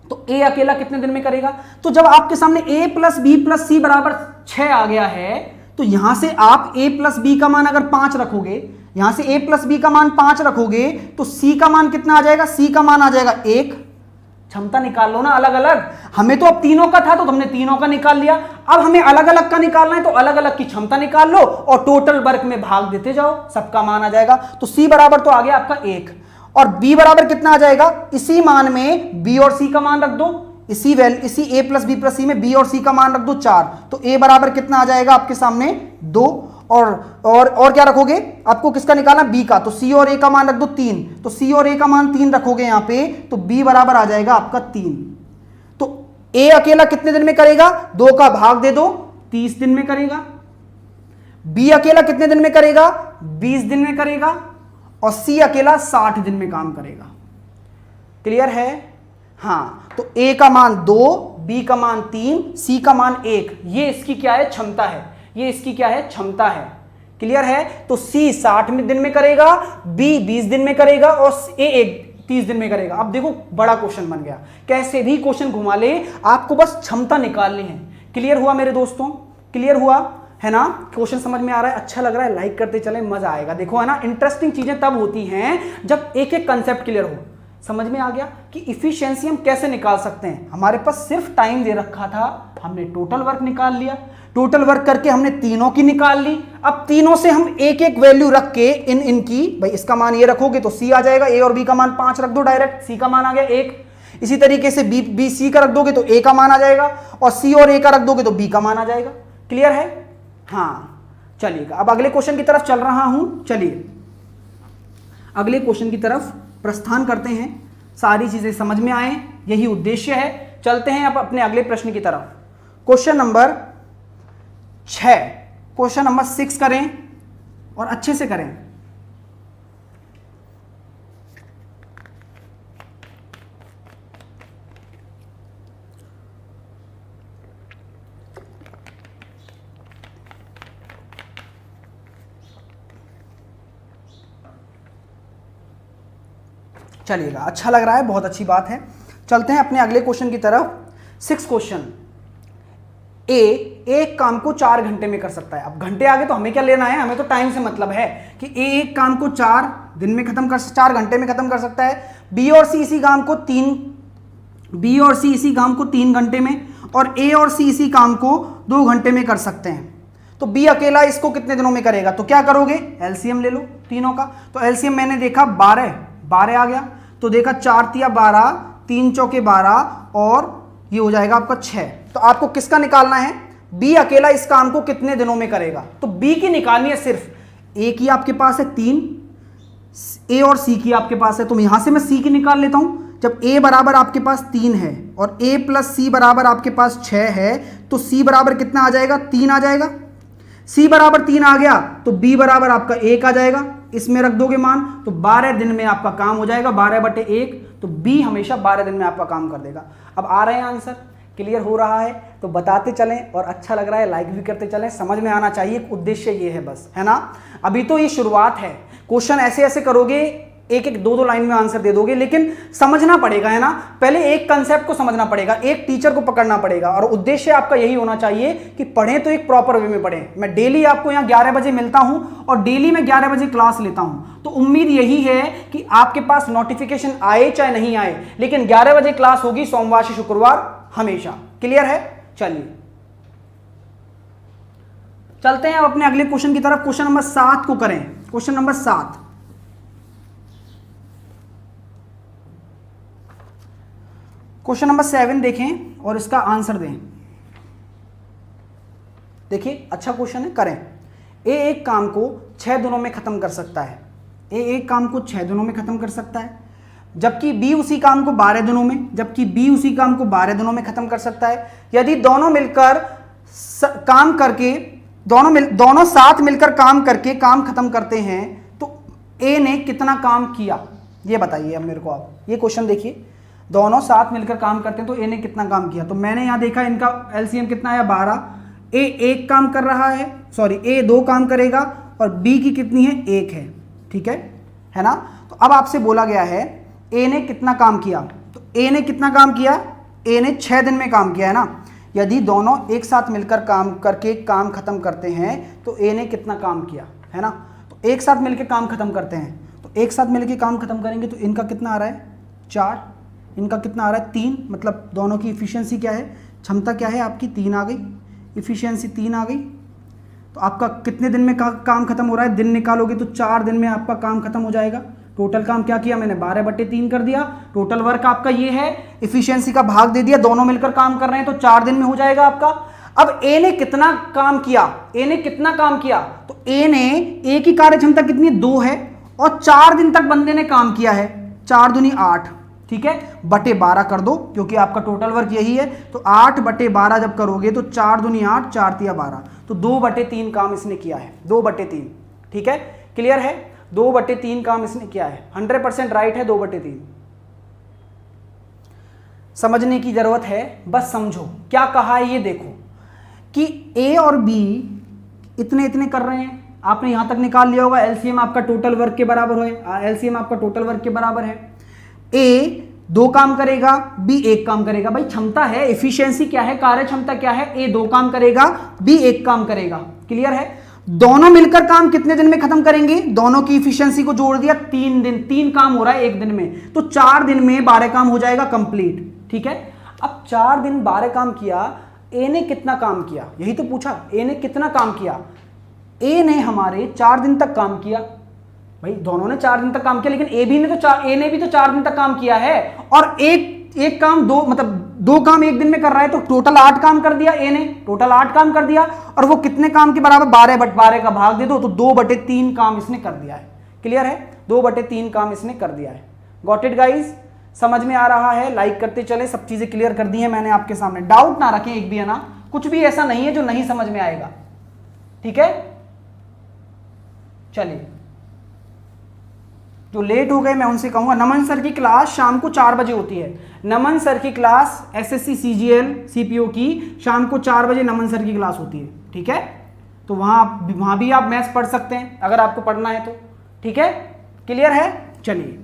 तो a अकेला कितने दिन में करेगा? तो जब आपके सामने a प्लस बी प्लस सी बराबर 6 आ गया है तो यहां से आप a प्लस बी का मान अगर 5 रखोगे, यहां से a प्लस बी का मान 5 रखोगे तो c का मान कितना आ जाएगा? c का मान आ जाएगा 1। क्षमता निकाल लो ना अलग अलग, हमें तो अब तीनों का था तो हमने तीनों का निकाल लिया, अब हमें अलग अलग का निकालना है तो अलग अलग की क्षमता निकाल लो और टोटल वर्क में भाग देते जाओ, सबका मान आ जाएगा। तो c बराबर तो आ गया आपका 1 और b बराबर कितना आ जाएगा? इसी मान में b और c का मान रख दो, इसी a प्लस बी प्लस सी में b और c का मान रख दो 4, तो a बराबर कितना आ जाएगा आपके सामने 2 और क्या रखोगे? आपको किसका निकालना? b का, तो c और a का मान रख दो 3, तो c और a का मान 3 रखोगे यहां पे तो b बराबर आ जाएगा आपका 3। तो a अकेला कितने दिन में करेगा? 2 का भाग दे दो, 30 दिन में करेगा। b अकेला कितने दिन में करेगा? 20 दिन में करेगा और c अकेला 60 दिन में काम करेगा। क्लियर है? हाँ, तो a का मान 2, b का मान 3, c का मान 1, ये इसकी क्या है? क्षमता है, ये इसकी क्या है? क्षमता है। क्लियर है? तो c 60 दिन में करेगा, b 20 दिन में करेगा और a 30 दिन में करेगा। अब देखो बड़ा क्वेश्चन बन गया, कैसे भी क्वेश्चन घुमा ले आपको बस क्षमता निकालनी है। क्लियर हुआ मेरे दोस्तों? क्लियर हुआ है ना? क्वेश्चन समझ में आ रहा है? अच्छा लग रहा है? लाइक करते चले, मजा आएगा। देखो है ना, इंटरेस्टिंग चीजें तब होती हैं जब एक एक कंसेप्ट क्लियर हो। समझ में आ गया कि इफिशिएंसी हम कैसे निकाल सकते हैं। हमारे पास सिर्फ टाइम दे रखा था, हमने टोटल वर्क निकाल लिया, टोटल वर्क करके हमने तीनों की निकाल ली। अब तीनों से हम एक एक वैल्यू रख के इनकी, भाई इसका मान ये रखोगे तो c आ जाएगा, a और b का मान 5 रख दो डायरेक्ट, c का मान आ गया 1। इसी तरीके से b c का रख दोगे तो a का मान आ जाएगा और c और a का रख दोगे तो b का मान आ जाएगा। क्लियर है? हाँ, चलिएगा अब अगले क्वेश्चन की तरफ चल रहा हूं। चलिए अगले क्वेश्चन की तरफ प्रस्थान करते हैं, सारी चीजें समझ में आए, यही उद्देश्य है। चलते हैं अब अपने अगले प्रश्न की तरफ। क्वेश्चन नंबर 6, क्वेश्चन नंबर 6 करें और अच्छे से करें। चलिएगा, अच्छा लग रहा है, बहुत अच्छी बात है। चलते हैं अपने अगले क्वेश्चन की तरफ। 6 क्वेश्चन। ए एक काम को 4 घंटे में कर सकता है। अब घंटे आगे तो हमें क्या लेना है, हमें तो टाइम से मतलब है कि ए एक काम को 4 दिन में खत्म कर 4 घंटे में खत्म कर सकता है। बी और सी इसी काम को 3 घंटे में और ए और सी इसी काम को 2 घंटे में कर सकते हैं। तो बी अकेला इसको कितने दिनों में करेगा? तो क्या करोगे? एलसीएम ले लो तीनों का। तो एलसीएम मैंने देखा 12 आ गया, तो देखा 4 तिया 12, 3 चौके 12 और ये हो जाएगा आपका 6। तो आपको किसका निकालना है? बी अकेला इस काम को कितने दिनों में करेगा? तो बी की निकालनी है सिर्फ। ए की आपके पास है 3, ए और सी की आपके पास है, तो यहां से मैं सी की निकाल लेता हूं। जब ए बराबर आपके पास 3 है और ए प्लस सी बराबर आपके पास 6 है तो सी बराबर कितना आ जाएगा? 3 आ जाएगा। सी बराबर 3 आ गया तो बी बराबर आपका 1 आ जाएगा, इसमें रख दोगे मान, तो 12 दिन में आपका काम हो जाएगा, 12/1। तो बी हमेशा 12 दिन में आपका काम कर देगा। अब आ रहे हैं आंसर, क्लियर हो रहा है तो बताते चलें और अच्छा लग रहा है लाइक भी करते चलें, समझ में आना चाहिए, उद्देश्य ये है बस, है ना। अभी तो ये शुरुआत है, क्वेश्चन ऐसे ऐसे करोगे, एक एक 2 लाइन में आंसर दे दोगे, लेकिन समझना पड़ेगा, है ना। पहले एक कंसेप्ट को समझना पड़ेगा, एक टीचर को पकड़ना पड़ेगा और उद्देश्य आपका यही होना चाहिए कि पढ़ें तो एक प्रॉपर वे में पढ़ें। मैं डेली आपको यहाँ 11 बजे मिलता हूँ और डेली मैं 11 बजे क्लास लेता हूँ, तो उम्मीद यही है कि आपके पास नोटिफिकेशन आए चाहे नहीं आए, लेकिन 11 बजे क्लास होगी सोमवार से शुक्रवार हमेशा। क्लियर है? चलिए चलते हैं अब अपने अगले क्वेश्चन की तरफ। क्वेश्चन नंबर 7 को करें। क्वेश्चन नंबर 7, क्वेश्चन नंबर 7 देखें और इसका आंसर दें। देखिए अच्छा क्वेश्चन है, करें। ए एक काम को 6 दिनों में खत्म कर सकता है। ए एक काम को 6 दिनों में खत्म कर सकता है, जबकि बी उसी काम को 12 दिनों में, खत्म कर सकता है। यदि दोनों मिलकर काम करके दोनों साथ मिलकर काम करके काम खत्म करते हैं तो ए ने कितना काम किया, ये बताइए अब मेरे को। आप ये क्वेश्चन देखिए, दोनों साथ मिलकर काम करते हैं तो ए ने कितना काम किया। तो मैंने यहां देखा इनका एलसीएम कितना आया 12, ए एक काम कर रहा है, सॉरी ए 2 काम करेगा और बी की कितनी है, 1 है, ठीक है ना। तो अब आपसे बोला गया है ए ने कितना काम किया, तो ए ने कितना काम किया, ए ने 6 दिन में काम किया है ना। यदि दोनों एक साथ मिलकर काम करके काम खत्म करते हैं तो ए ने कितना काम किया, है ना। तो एक साथ मिलकर काम खत्म करते हैं, तो एक साथ मिलकर काम खत्म करेंगे तो इनका कितना आ रहा है 4, इनका कितना आ रहा है 3, मतलब दोनों की इफिशियंसी क्या है, क्षमता क्या है आपकी 3 आ गई, इफिशियंसी 3 आ गई। तो आपका कितने दिन में काम खत्म हो रहा है, दिन निकालोगे तो 4 दिन में आपका काम खत्म हो जाएगा। टोटल काम क्या किया मैंने, 12/3 कर दिया। टोटल वर्क आपका ये है, इफिशियंसी का भाग दे दिया, दोनों मिलकर काम कर रहे हैं तो 4 दिन में हो जाएगा आपका। अब ए ने कितना काम किया, ए ने कितना काम किया, तो ए ने, ए की कार्य क्षमता कितनी 2 है और 4 दिन तक बंदे ने काम किया है, 4 दूनी 8, ठीक है, बटे 12 कर दो क्योंकि आपका टोटल वर्क यही है। तो 8/12 जब करोगे तो 4 दूनी 8, 4 तिया 12, तो 2/3 काम इसने किया है, 2/3, ठीक है, क्लियर है। 2/3 काम इसने किया है, 100% राइट है 2/3। समझने की जरूरत है, बस समझो क्या कहा है ये देखो कि ए और बी इतने इतने कर रहे हैं, आपने यहां तक निकाल लिया होगा। एलसीएम आपका टोटल वर्क के बराबर है, एलसीएम आपका टोटल वर्क के बराबर है। ए 2 काम करेगा, बी 1 काम करेगा। भाई क्षमता है, एफिशिएंसी क्या है, कार्य क्षमता क्या है, ए 2 काम करेगा, बी 1 काम करेगा, क्लियर है। दोनों मिलकर काम कितने दिन में खत्म करेंगे, दोनों की इफिशियंसी को जोड़ दिया, 3 दिन, 3 काम हो रहा है 1 दिन में, तो 4 दिन में 12 काम हो जाएगा कंप्लीट, ठीक है। अब 4 दिन 12 काम किया, ए ने कितना काम किया, यही तो पूछा, ए ने कितना काम किया। ए ने हमारे 4 दिन तक काम किया, भाई दोनों ने 4 दिन तक काम किया, लेकिन ए ने भी तो 4 दिन तक काम किया है, और एक काम 2, मतलब 2 काम 1 दिन में कर रहा है, तो टोटल 8 काम कर दिया ए ने, टोटल 8 काम कर दिया। और वो कितने काम के बराबर, 12/12 का भाग दे दो तो 2/3 काम इसने कर दिया है, क्लियर है, 2/3 काम इसने कर दिया है। गॉट इट गाइज, समझ में आ रहा है, लाइक करते चले, सब चीजें क्लियर कर दी है मैंने आपके सामने, डाउट ना रखें एक भी, है ना, कुछ भी ऐसा नहीं है जो नहीं समझ में आएगा, ठीक है। चलिए, जो लेट हो गए मैं उनसे कहूंगा, नमन सर की क्लास शाम को 4 बजे होती है। नमन सर की क्लास एसएससी सीजीएल सीपीओ की शाम को 4 बजे नमन सर की क्लास होती है, ठीक है। तो वहां भी आप मैथ्स पढ़ सकते हैं अगर आपको पढ़ना है तो, ठीक है, क्लियर है। चलिए,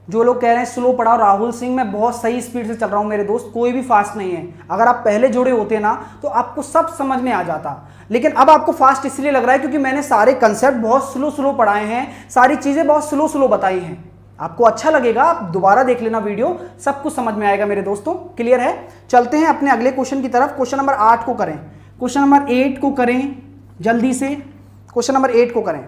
जो लोग कह रहे हैं स्लो पढ़ाओ राहुल सिंह, मैं बहुत सही स्पीड से चल रहा हूं मेरे दोस्त, कोई भी फास्ट नहीं है। अगर आप पहले जुड़े होते ना तो आपको सब समझ में आ जाता, लेकिन अब आपको फास्ट इसलिए लग रहा है क्योंकि मैंने सारे कंसेप्ट बहुत स्लो पढ़ाए हैं, सारी चीजें बहुत स्लो बताई हैं। आपको अच्छा लगेगा, आप दोबारा देख लेना वीडियो, सब कुछ समझ में आएगा मेरे दोस्तों, क्लियर है। चलते हैं अपने अगले क्वेश्चन की तरफ। क्वेश्चन नंबर 8 को करें, क्वेश्चन नंबर 8 को करें जल्दी से, क्वेश्चन नंबर 8 को करें।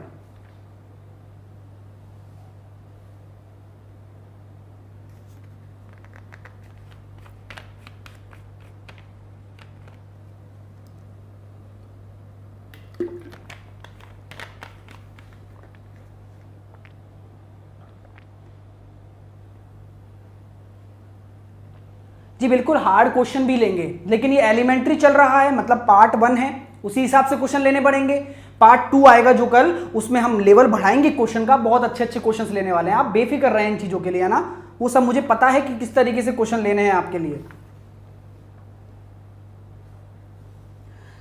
जी बिल्कुल, हार्ड क्वेश्चन भी लेंगे, लेकिन ये एलिमेंट्री चल रहा है, मतलब पार्ट 1 है, उसी हिसाब से क्वेश्चन लेने पड़ेंगे। पार्ट 2 आएगा जो कल, उसमें हम लेवल बढ़ाएंगे क्वेश्चन का, बहुत अच्छे अच्छे क्वेश्चंस लेने वाले हैं। आप बेफिक्र रहें इन चीजों के लिए, है ना, वो सब मुझे पता है कि किस तरीके से क्वेश्चन लेने हैं आपके लिए।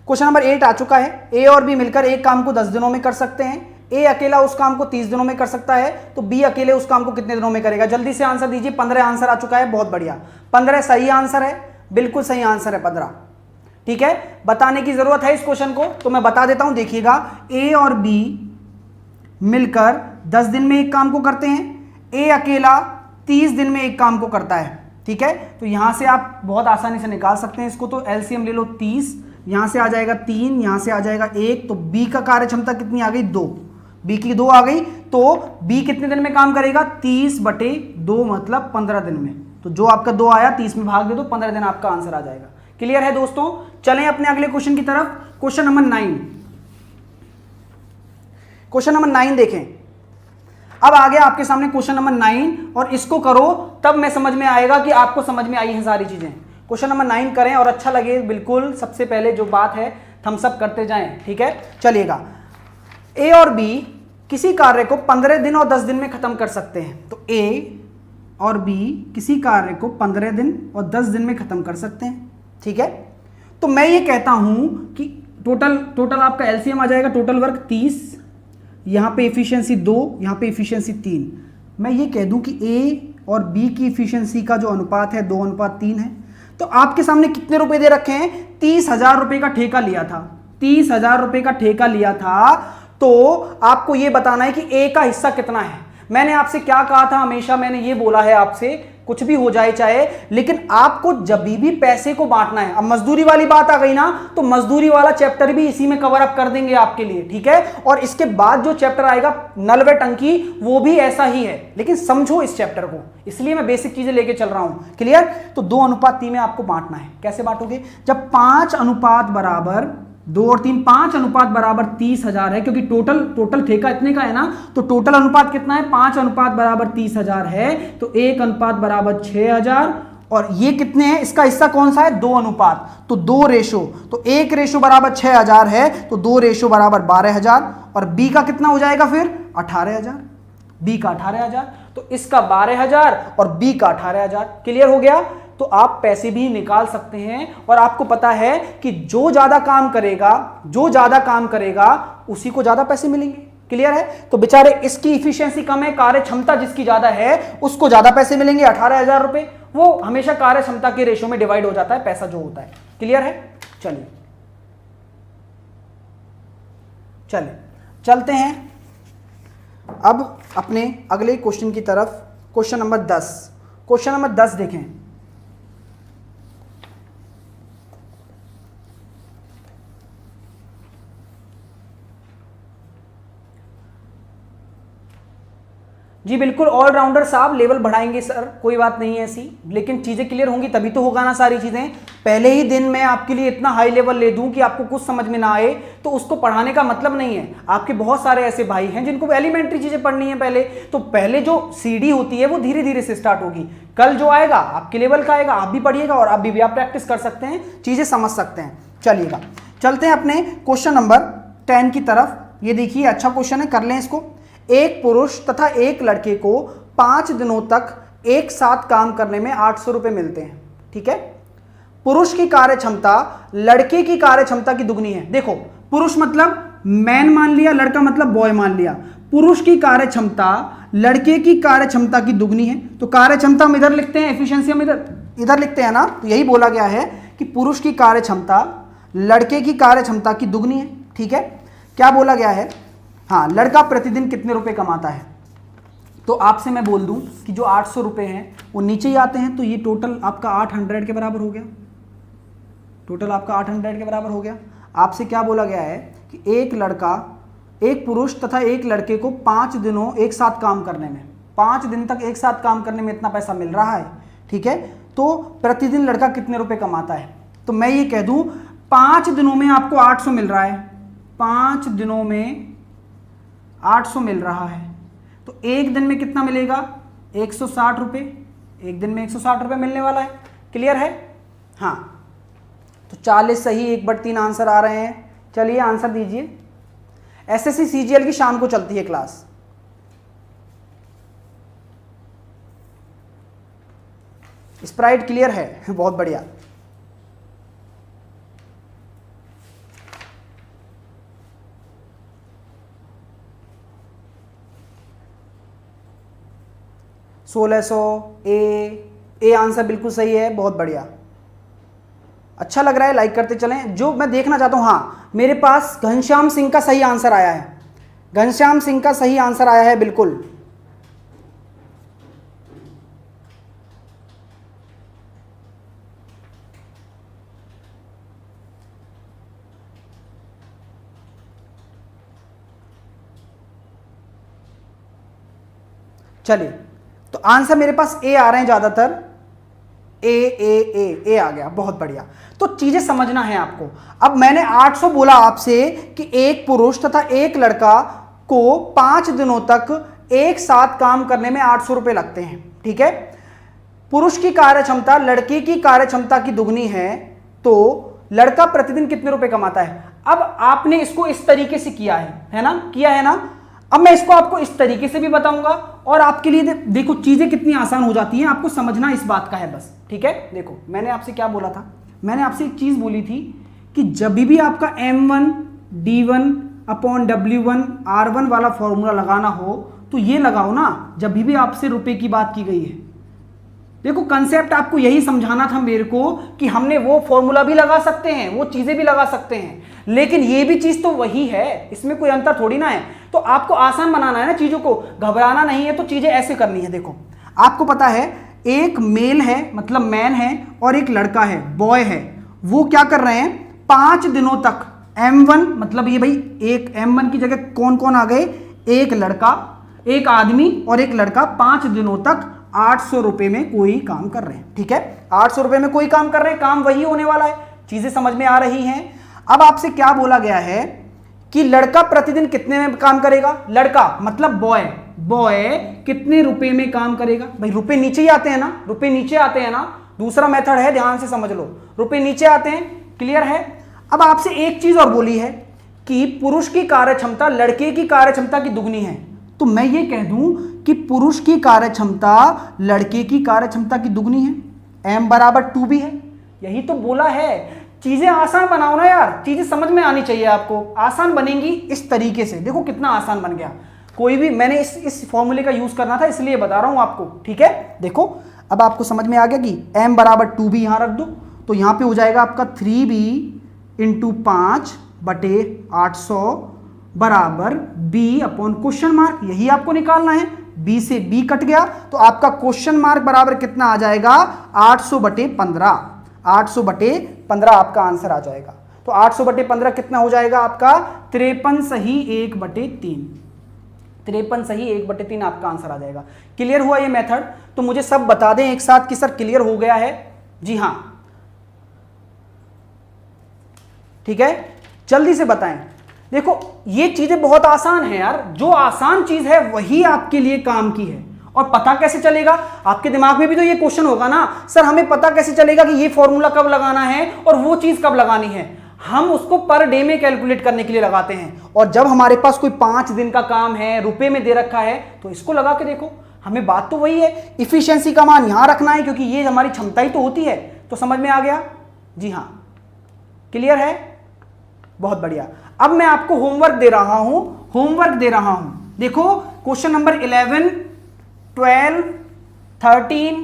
क्वेश्चन नंबर 8 आ चुका है। ए और बी मिलकर एक काम को 10 दिनों में कर सकते हैं। ए अकेला उस काम को 30 दिनों में कर सकता है, तो बी अकेले उस काम को कितने दिनों में करेगा। जल्दी से आंसर दीजिए। 15 आंसर आ चुका है, बहुत बढ़िया, 15 सही आंसर है, बिल्कुल सही आंसर है 15, ठीक है। बताने की जरूरत है इस क्वेश्चन को, तो मैं बता देता हूं, देखिएगा। ए और बी मिलकर 10 दिन में एक काम को करते हैं, ए अकेला 30 दिन में एक काम को करता है, ठीक है। तो यहां से आप बहुत आसानी से निकाल सकते हैं इसको, तो एलसीएम ले लो 30, यहां से आ जाएगा 3, यहां से आ जाएगा 1, तो बी का कार्य क्षमता कितनी आ गई 2, बी की 2 आ गई, तो बी कितने दिन में काम करेगा 30/2, मतलब 15 दिन में। तो जो आपका 2 आया 30 में भाग दे दो, 15 दिन आपका आंसर आ जाएगा। क्लियर है दोस्तों। चलें अपने अगले क्वेश्चन की तरफ। क्वेश्चन नंबर 9, क्वेश्चन नंबर 9 देखें। अब आ गया आपके सामने क्वेश्चन नंबर 9, और इसको करो तब मैं समझ में आएगा कि आपको समझ में आई हैं सारी चीजें। क्वेश्चन नंबर 9 करें और अच्छा लगे बिल्कुल। सबसे पहले जो बात है थम्स अप करते जाएं, ठीक है। चलिएगा, ए और बी किसी कार्य को 15 दिन और 10 दिन में खत्म कर सकते हैं। तो ए और बी किसी कार्य को 15 दिन और 10 दिन में खत्म कर सकते हैं। ठीक है, तो मैं ये कहता हूं कि टोटल आपका एलसीएम आ जाएगा, टोटल वर्क 30, यहां पे एफिशिएंसी 2, यहां पे एफिशिएंसी 3। मैं ये कह दूं कि ए और बी की एफिशिएंसी का जो अनुपात है 2:3 है। तो आपके सामने कितने रुपए दे रखे हैं? 30,000 रुपए का ठेका लिया था, 30,000 रुपए का ठेका लिया था। तो आपको यह बताना है कि ए का हिस्सा कितना है। मैंने आपसे क्या कहा था, हमेशा मैंने ये बोला है आपसे, कुछ भी हो जाए चाहे, लेकिन आपको जब भी पैसे को बांटना है। अब मजदूरी वाली बात आ गई ना, तो मजदूरी वाला चैप्टर भी इसी में कवर अप कर देंगे आपके लिए। ठीक है, और इसके बाद जो चैप्टर आएगा नल व टंकी, वो भी ऐसा ही है, लेकिन समझो इस चैप्टर को, इसलिए मैं बेसिक चीजें लेके चल रहा हूं। क्लियर? तो 2:3 में आपको बांटना है। कैसे बांटोगे? जब 5 अनुपात बराबर 2 और 3, 5 अनुपात बराबर 30,000 है, क्योंकि टोटल ठेका इतने का है ना, तो टोटल अनुपात कितना है? 5 अनुपात बराबर 30,000 है, तो 1 अनुपात बराबर 6,000। और ये कितने हैं? इसका हिस्सा कौन सा है? 2 अनुपात, तो 2 रेशो, तो 1 रेशो बराबर 6,000 है, तो 2 रेशो बराबर 12,000। और बी का कितना हो जाएगा फिर? 18,000। बी का 18,000, तो इसका 12,000 और बी का 18,000। क्लियर हो गया? तो आप पैसे भी निकाल सकते हैं। और आपको पता है कि जो ज्यादा काम करेगा उसी को ज्यादा पैसे मिलेंगे। क्लियर है? तो बेचारे इसकी इफिशियंसी कम है, कार्य क्षमता जिसकी ज्यादा है उसको ज्यादा पैसे मिलेंगे, 18,000 रुपए। वो हमेशा कार्य क्षमता के रेशो में डिवाइड हो जाता है पैसा जो होता है। क्लियर है? चलिए चलते हैं अब अपने अगले क्वेश्चन की तरफ। क्वेश्चन नंबर 10 देखें। जी बिल्कुल, ऑलराउंडर साहब लेवल बढ़ाएंगे सर, कोई बात नहीं है ऐसी, लेकिन चीजें क्लियर होंगी तभी तो होगा ना सारी चीजें। पहले ही दिन मैं आपके लिए इतना हाई लेवल ले दूं कि आपको कुछ समझ में ना आए, तो उसको पढ़ाने का मतलब नहीं है। आपके बहुत सारे ऐसे भाई हैं जिनको एलिमेंट्री चीजें पढ़नी है पहले, तो पहले जो सीडी होती है वो धीरे धीरे से स्टार्ट होगी। कल जो आएगा आपके लेवल का आएगा, आप भी पढ़िएगा और आप भी आप प्रैक्टिस कर सकते हैं, चीजें समझ सकते हैं। चलिएगा, चलते हैं अपने क्वेश्चन नंबर 10 की तरफ। ये देखिए, अच्छा क्वेश्चन है, कर लें इसको। एक पुरुष तथा एक लड़के को 5 दिनों तक एक साथ काम करने में 800 रुपए मिलते हैं। ठीक है, पुरुष की कार्य क्षमता लड़के की कार्य क्षमता की दुगनी है। देखो, पुरुष मतलब मैन मान लिया, लड़का मतलब बॉय मान लिया। पुरुष की कार्य क्षमता लड़के की कार्य क्षमता की दुगनी है, तो कार्य क्षमता हम इधर लिखते हैं, एफिशिएंसी हम इधर लिखते हैं ना। तो यही बोला गया है कि पुरुष की कार्य क्षमता लड़के की कार्य क्षमता की दुगनी है। ठीक है, क्या बोला गया है? हाँ, लड़का प्रतिदिन कितने रुपए कमाता है? तो आपसे मैं बोल दूं कि जो 800 रुपए हैं वो नीचे ही आते हैं, तो ये टोटल आपका 800 के बराबर हो गया। टोटल आपका 800 के बराबर हो गया। आपसे क्या बोला गया है कि एक पुरुष तथा एक लड़के को 5 दिनों एक साथ काम करने में, 5 दिन तक एक साथ काम करने में इतना पैसा मिल रहा है। ठीक है, तो प्रतिदिन लड़का कितने रुपए कमाता है? तो मैं ये कह दूं 5 दिनों में आपको 800 मिल रहा है, 5 दिनों में 800 मिल रहा है, तो एक दिन में कितना मिलेगा? 160 रुपये। एक दिन में 160 रुपये मिलने वाला है। क्लियर है? हाँ, तो 40 सही, 1/3 आंसर आ रहे हैं। चलिए आंसर दीजिए। एसएससी सीजीएल की शाम को चलती है क्लास। स्प्राइट क्लियर है? बहुत बढ़िया। ए आंसर बिल्कुल सही है, बहुत बढ़िया, अच्छा लग रहा है, लाइक करते चलें। जो मैं देखना चाहता हूं, हाँ, मेरे पास घनश्याम सिंह का सही आंसर आया है, घनश्याम सिंह का सही आंसर आया है, बिल्कुल। चलिए, तो आंसर मेरे पास ए आ रहे हैं ज्यादातर। ए आ गया, बहुत बढ़िया। तो चीजें समझना है आपको। अब मैंने 800 बोला आपसे कि एक पुरुष तथा एक लड़का को 5 दिनों तक एक साथ काम करने में 800 रुपए लगते हैं। ठीक है, पुरुष की कार्य क्षमता लड़के की कार्य क्षमता की दुगनी है, तो लड़का प्रतिदिन कितने रुपए कमाता है? अब आपने इसको इस तरीके से किया है ना, किया है ना। अब मैं इसको आपको इस तरीके से भी बताऊंगा और आपके लिए देखो चीजें कितनी आसान हो जाती हैं, आपको समझना इस बात का है बस, ठीक है। देखो मैंने आपसे क्या बोला था, मैंने आपसे एक चीज बोली थी कि जब भी आपका m1 d1 upon w1 r1 वाला फॉर्मूला लगाना हो तो ये लगाओ ना, जब भी आपसे रुपए की बात की गई है। देखो कंसेप्ट आपको यही समझाना था मेरे को कि हमने वो फॉर्मूला भी लगा सकते हैं, वो चीजें भी लगा सकते हैं, लेकिन ये भी चीज तो वही है, इसमें कोई अंतर थोड़ी ना है। तो आपको आसान बनाना है ना चीजों को, घबराना नहीं है, तो चीजें ऐसे करनी है। देखो आपको पता है एक मेल है मतलब मैन है और एक लड़का है बॉय है, वो क्या कर रहे हैं 5 दिनों तक m1 मतलब ये भाई एक m1 की जगह कौन कौन आ गए, एक लड़का, एक आदमी और एक लड़का 5 दिनों तक 800 रुपए में कोई काम कर रहे हैं, ठीक है। 800 रुपए में कोई काम कर रहे हैं, काम वही होने वाला है, चीजें समझ में आ रही हैं। अब आपसे क्या बोला गया है कि लड़का प्रतिदिन कितने में काम करेगा, लड़का मतलब बॉय, बॉय कितने रुपए में काम करेगा। भाई रुपए नीचे ही आते हैं ना, रुपए नीचे आते हैं ना, दूसरा मेथड है, ध्यान से समझ लो, रुपए नीचे आते हैं, क्लियर है। अब आपसे एक चीज और बोली है कि पुरुष की कार्यक्षमता लड़के की कार्यक्षमता की दुगनी है, तो मैं ये कह दूं कि पुरुष की कार्यक्षमता लड़के की कार्यक्षमता की दुगनी है, m बराबर 2 भी है, यही तो बोला है। चीजें आसान बनाओ ना यार, चीजें समझ में आनी चाहिए आपको, आसान बनेंगी इस तरीके से। देखो कितना आसान बन गया, कोई भी मैंने इस फॉर्मूले का यूज करना था इसलिए बता रहा हूं आपको, ठीक है। देखो अब आपको समझ में आ गया कि m बराबर 2 भी यहां रख दो, तो यहां पे हो जाएगा आपका 3b इंटू 5 बटे 800 बराबर b अपॉन क्वेश्चन मार्क, यही आपको निकालना है। b से b कट गया तो आपका क्वेश्चन मार्क बराबर कितना आ जाएगा 800 बटे 15, 800 बटे 15 आपका आंसर आ जाएगा। तो 800 बटे 15 कितना हो जाएगा आपका 53 सही 1 बटे 3, 53 सही 1 बटे 3 आपका आंसर आ जाएगा। क्लियर हुआ ये मेथड? तो मुझे सब बता दें एक साथ कि सर क्लियर हो गया है। जी हां, ठीक है, जल्दी से बताएं। देखो ये चीजें बहुत आसान है यार, जो आसान चीज है वही आपके लिए काम की है। और पता कैसे चलेगा, आपके दिमाग में भी तो ये क्वेश्चन होगा ना, सर हमें पता कैसे चलेगा कि ये फॉर्मूला कब लगाना है और वो चीज कब लगानी है। हम उसको पर डे में कैलकुलेट करने के लिए लगाते हैं, और जब हमारे पास कोई 5 दिन का काम है, रुपए में दे रखा है, तो इसको लगा के देखो। हमें बात तो वही है, इफिशियंसी का मान यहां रखना है क्योंकि ये हमारी क्षमता ही तो होती है। तो समझ में आ गया? जी हां, क्लियर है, बहुत बढ़िया। अब मैं आपको होमवर्क दे रहा हूं, देखो क्वेश्चन नंबर 11, 12, 13,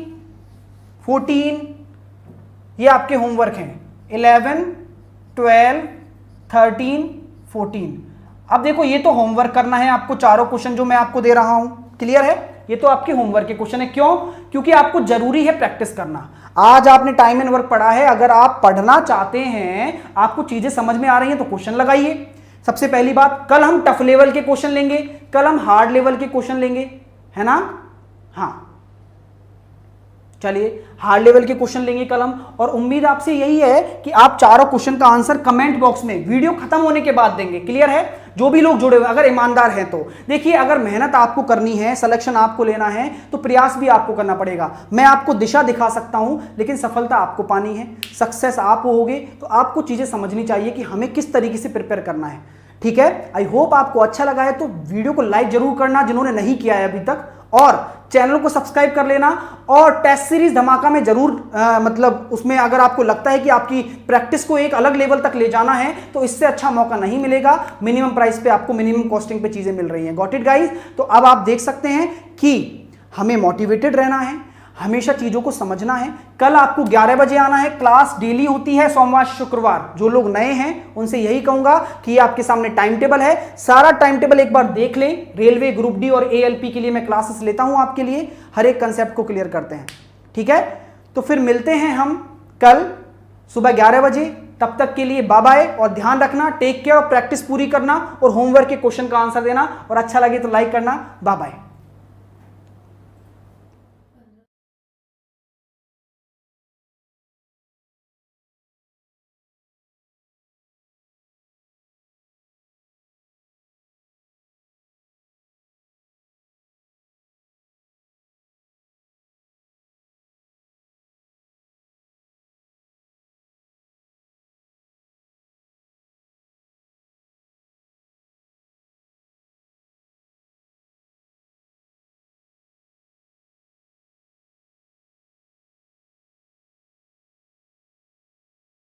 14 ये आपके होमवर्क हैं, 11, 12, 13, 14। अब देखो ये तो होमवर्क करना है आपको, चारों क्वेश्चन जो मैं आपको दे रहा हूं, क्लियर है, ये तो आपके होमवर्क के क्वेश्चन है। क्यों? क्योंकि आपको जरूरी है प्रैक्टिस करना। आज आपने टाइम एंड वर्क पढ़ा है, अगर आप पढ़ना चाहते हैं, आपको चीजें समझ में आ रही हैं, तो क्वेश्चन लगाइए। सबसे पहली बात, कल हम टफ लेवल के क्वेश्चन लेंगे, कल हम हार्ड लेवल के क्वेश्चन लेंगे, है ना? हाँ चलिए, हार्ड लेवल के क्वेश्चन लेंगे कल हम, और उम्मीद आपसे यही है कि आप चारों क्वेश्चन का आंसर कमेंट बॉक्स में वीडियो खत्म होने के बाद देंगे। क्लियर है? जो भी लोग जुड़े हुए अगर ईमानदार हैं तो देखिए, अगर मेहनत आपको करनी है, सिलेक्शन आपको लेना है, तो प्रयास भी आपको करना पड़ेगा। मैं आपको दिशा दिखा सकता हूं, लेकिन सफलता आपको पानी है, सक्सेस आप होगे, तो आपको चीजें समझनी चाहिए कि हमें किस तरीके से प्रिपेयर करना है। ठीक है, आई होप आपको अच्छा लगा है, तो वीडियो को लाइक जरूर करना जिन्होंने नहीं किया है अभी तक, और चैनल को सब्सक्राइब कर लेना, और टेस्ट सीरीज धमाका में जरूर मतलब उसमें अगर आपको लगता है कि आपकी प्रैक्टिस को एक अलग लेवल तक ले जाना है, तो इससे अच्छा मौका नहीं मिलेगा। मिनिमम प्राइस पे आपको मिनिमम कॉस्टिंग पे चीजें मिल रही हैं। Got it guys? तो अब आप देख सकते हैं कि हमें मोटिवेटेड रहना है, हमेशा चीजों को समझना है। कल आपको 11 बजे आना है, क्लास डेली होती है सोमवार शुक्रवार। जो लोग नए हैं उनसे यही कहूंगा कि ये आपके सामने टाइम टेबल है, सारा टाइम टेबल एक बार देख लें। रेलवे, ग्रुप डी और ALP के लिए मैं क्लासेस लेता हूं आपके लिए, हर एक कंसेप्ट को क्लियर करते हैं। ठीक है, तो फिर मिलते हैं हम कल सुबह 11 बजे। तब तक के लिए बाय बाय, और ध्यान रखना, टेक केयर, और प्रैक्टिस पूरी करना, और होमवर्क के क्वेश्चन का आंसर देना, और अच्छा लगे तो लाइक करना। Bye bye.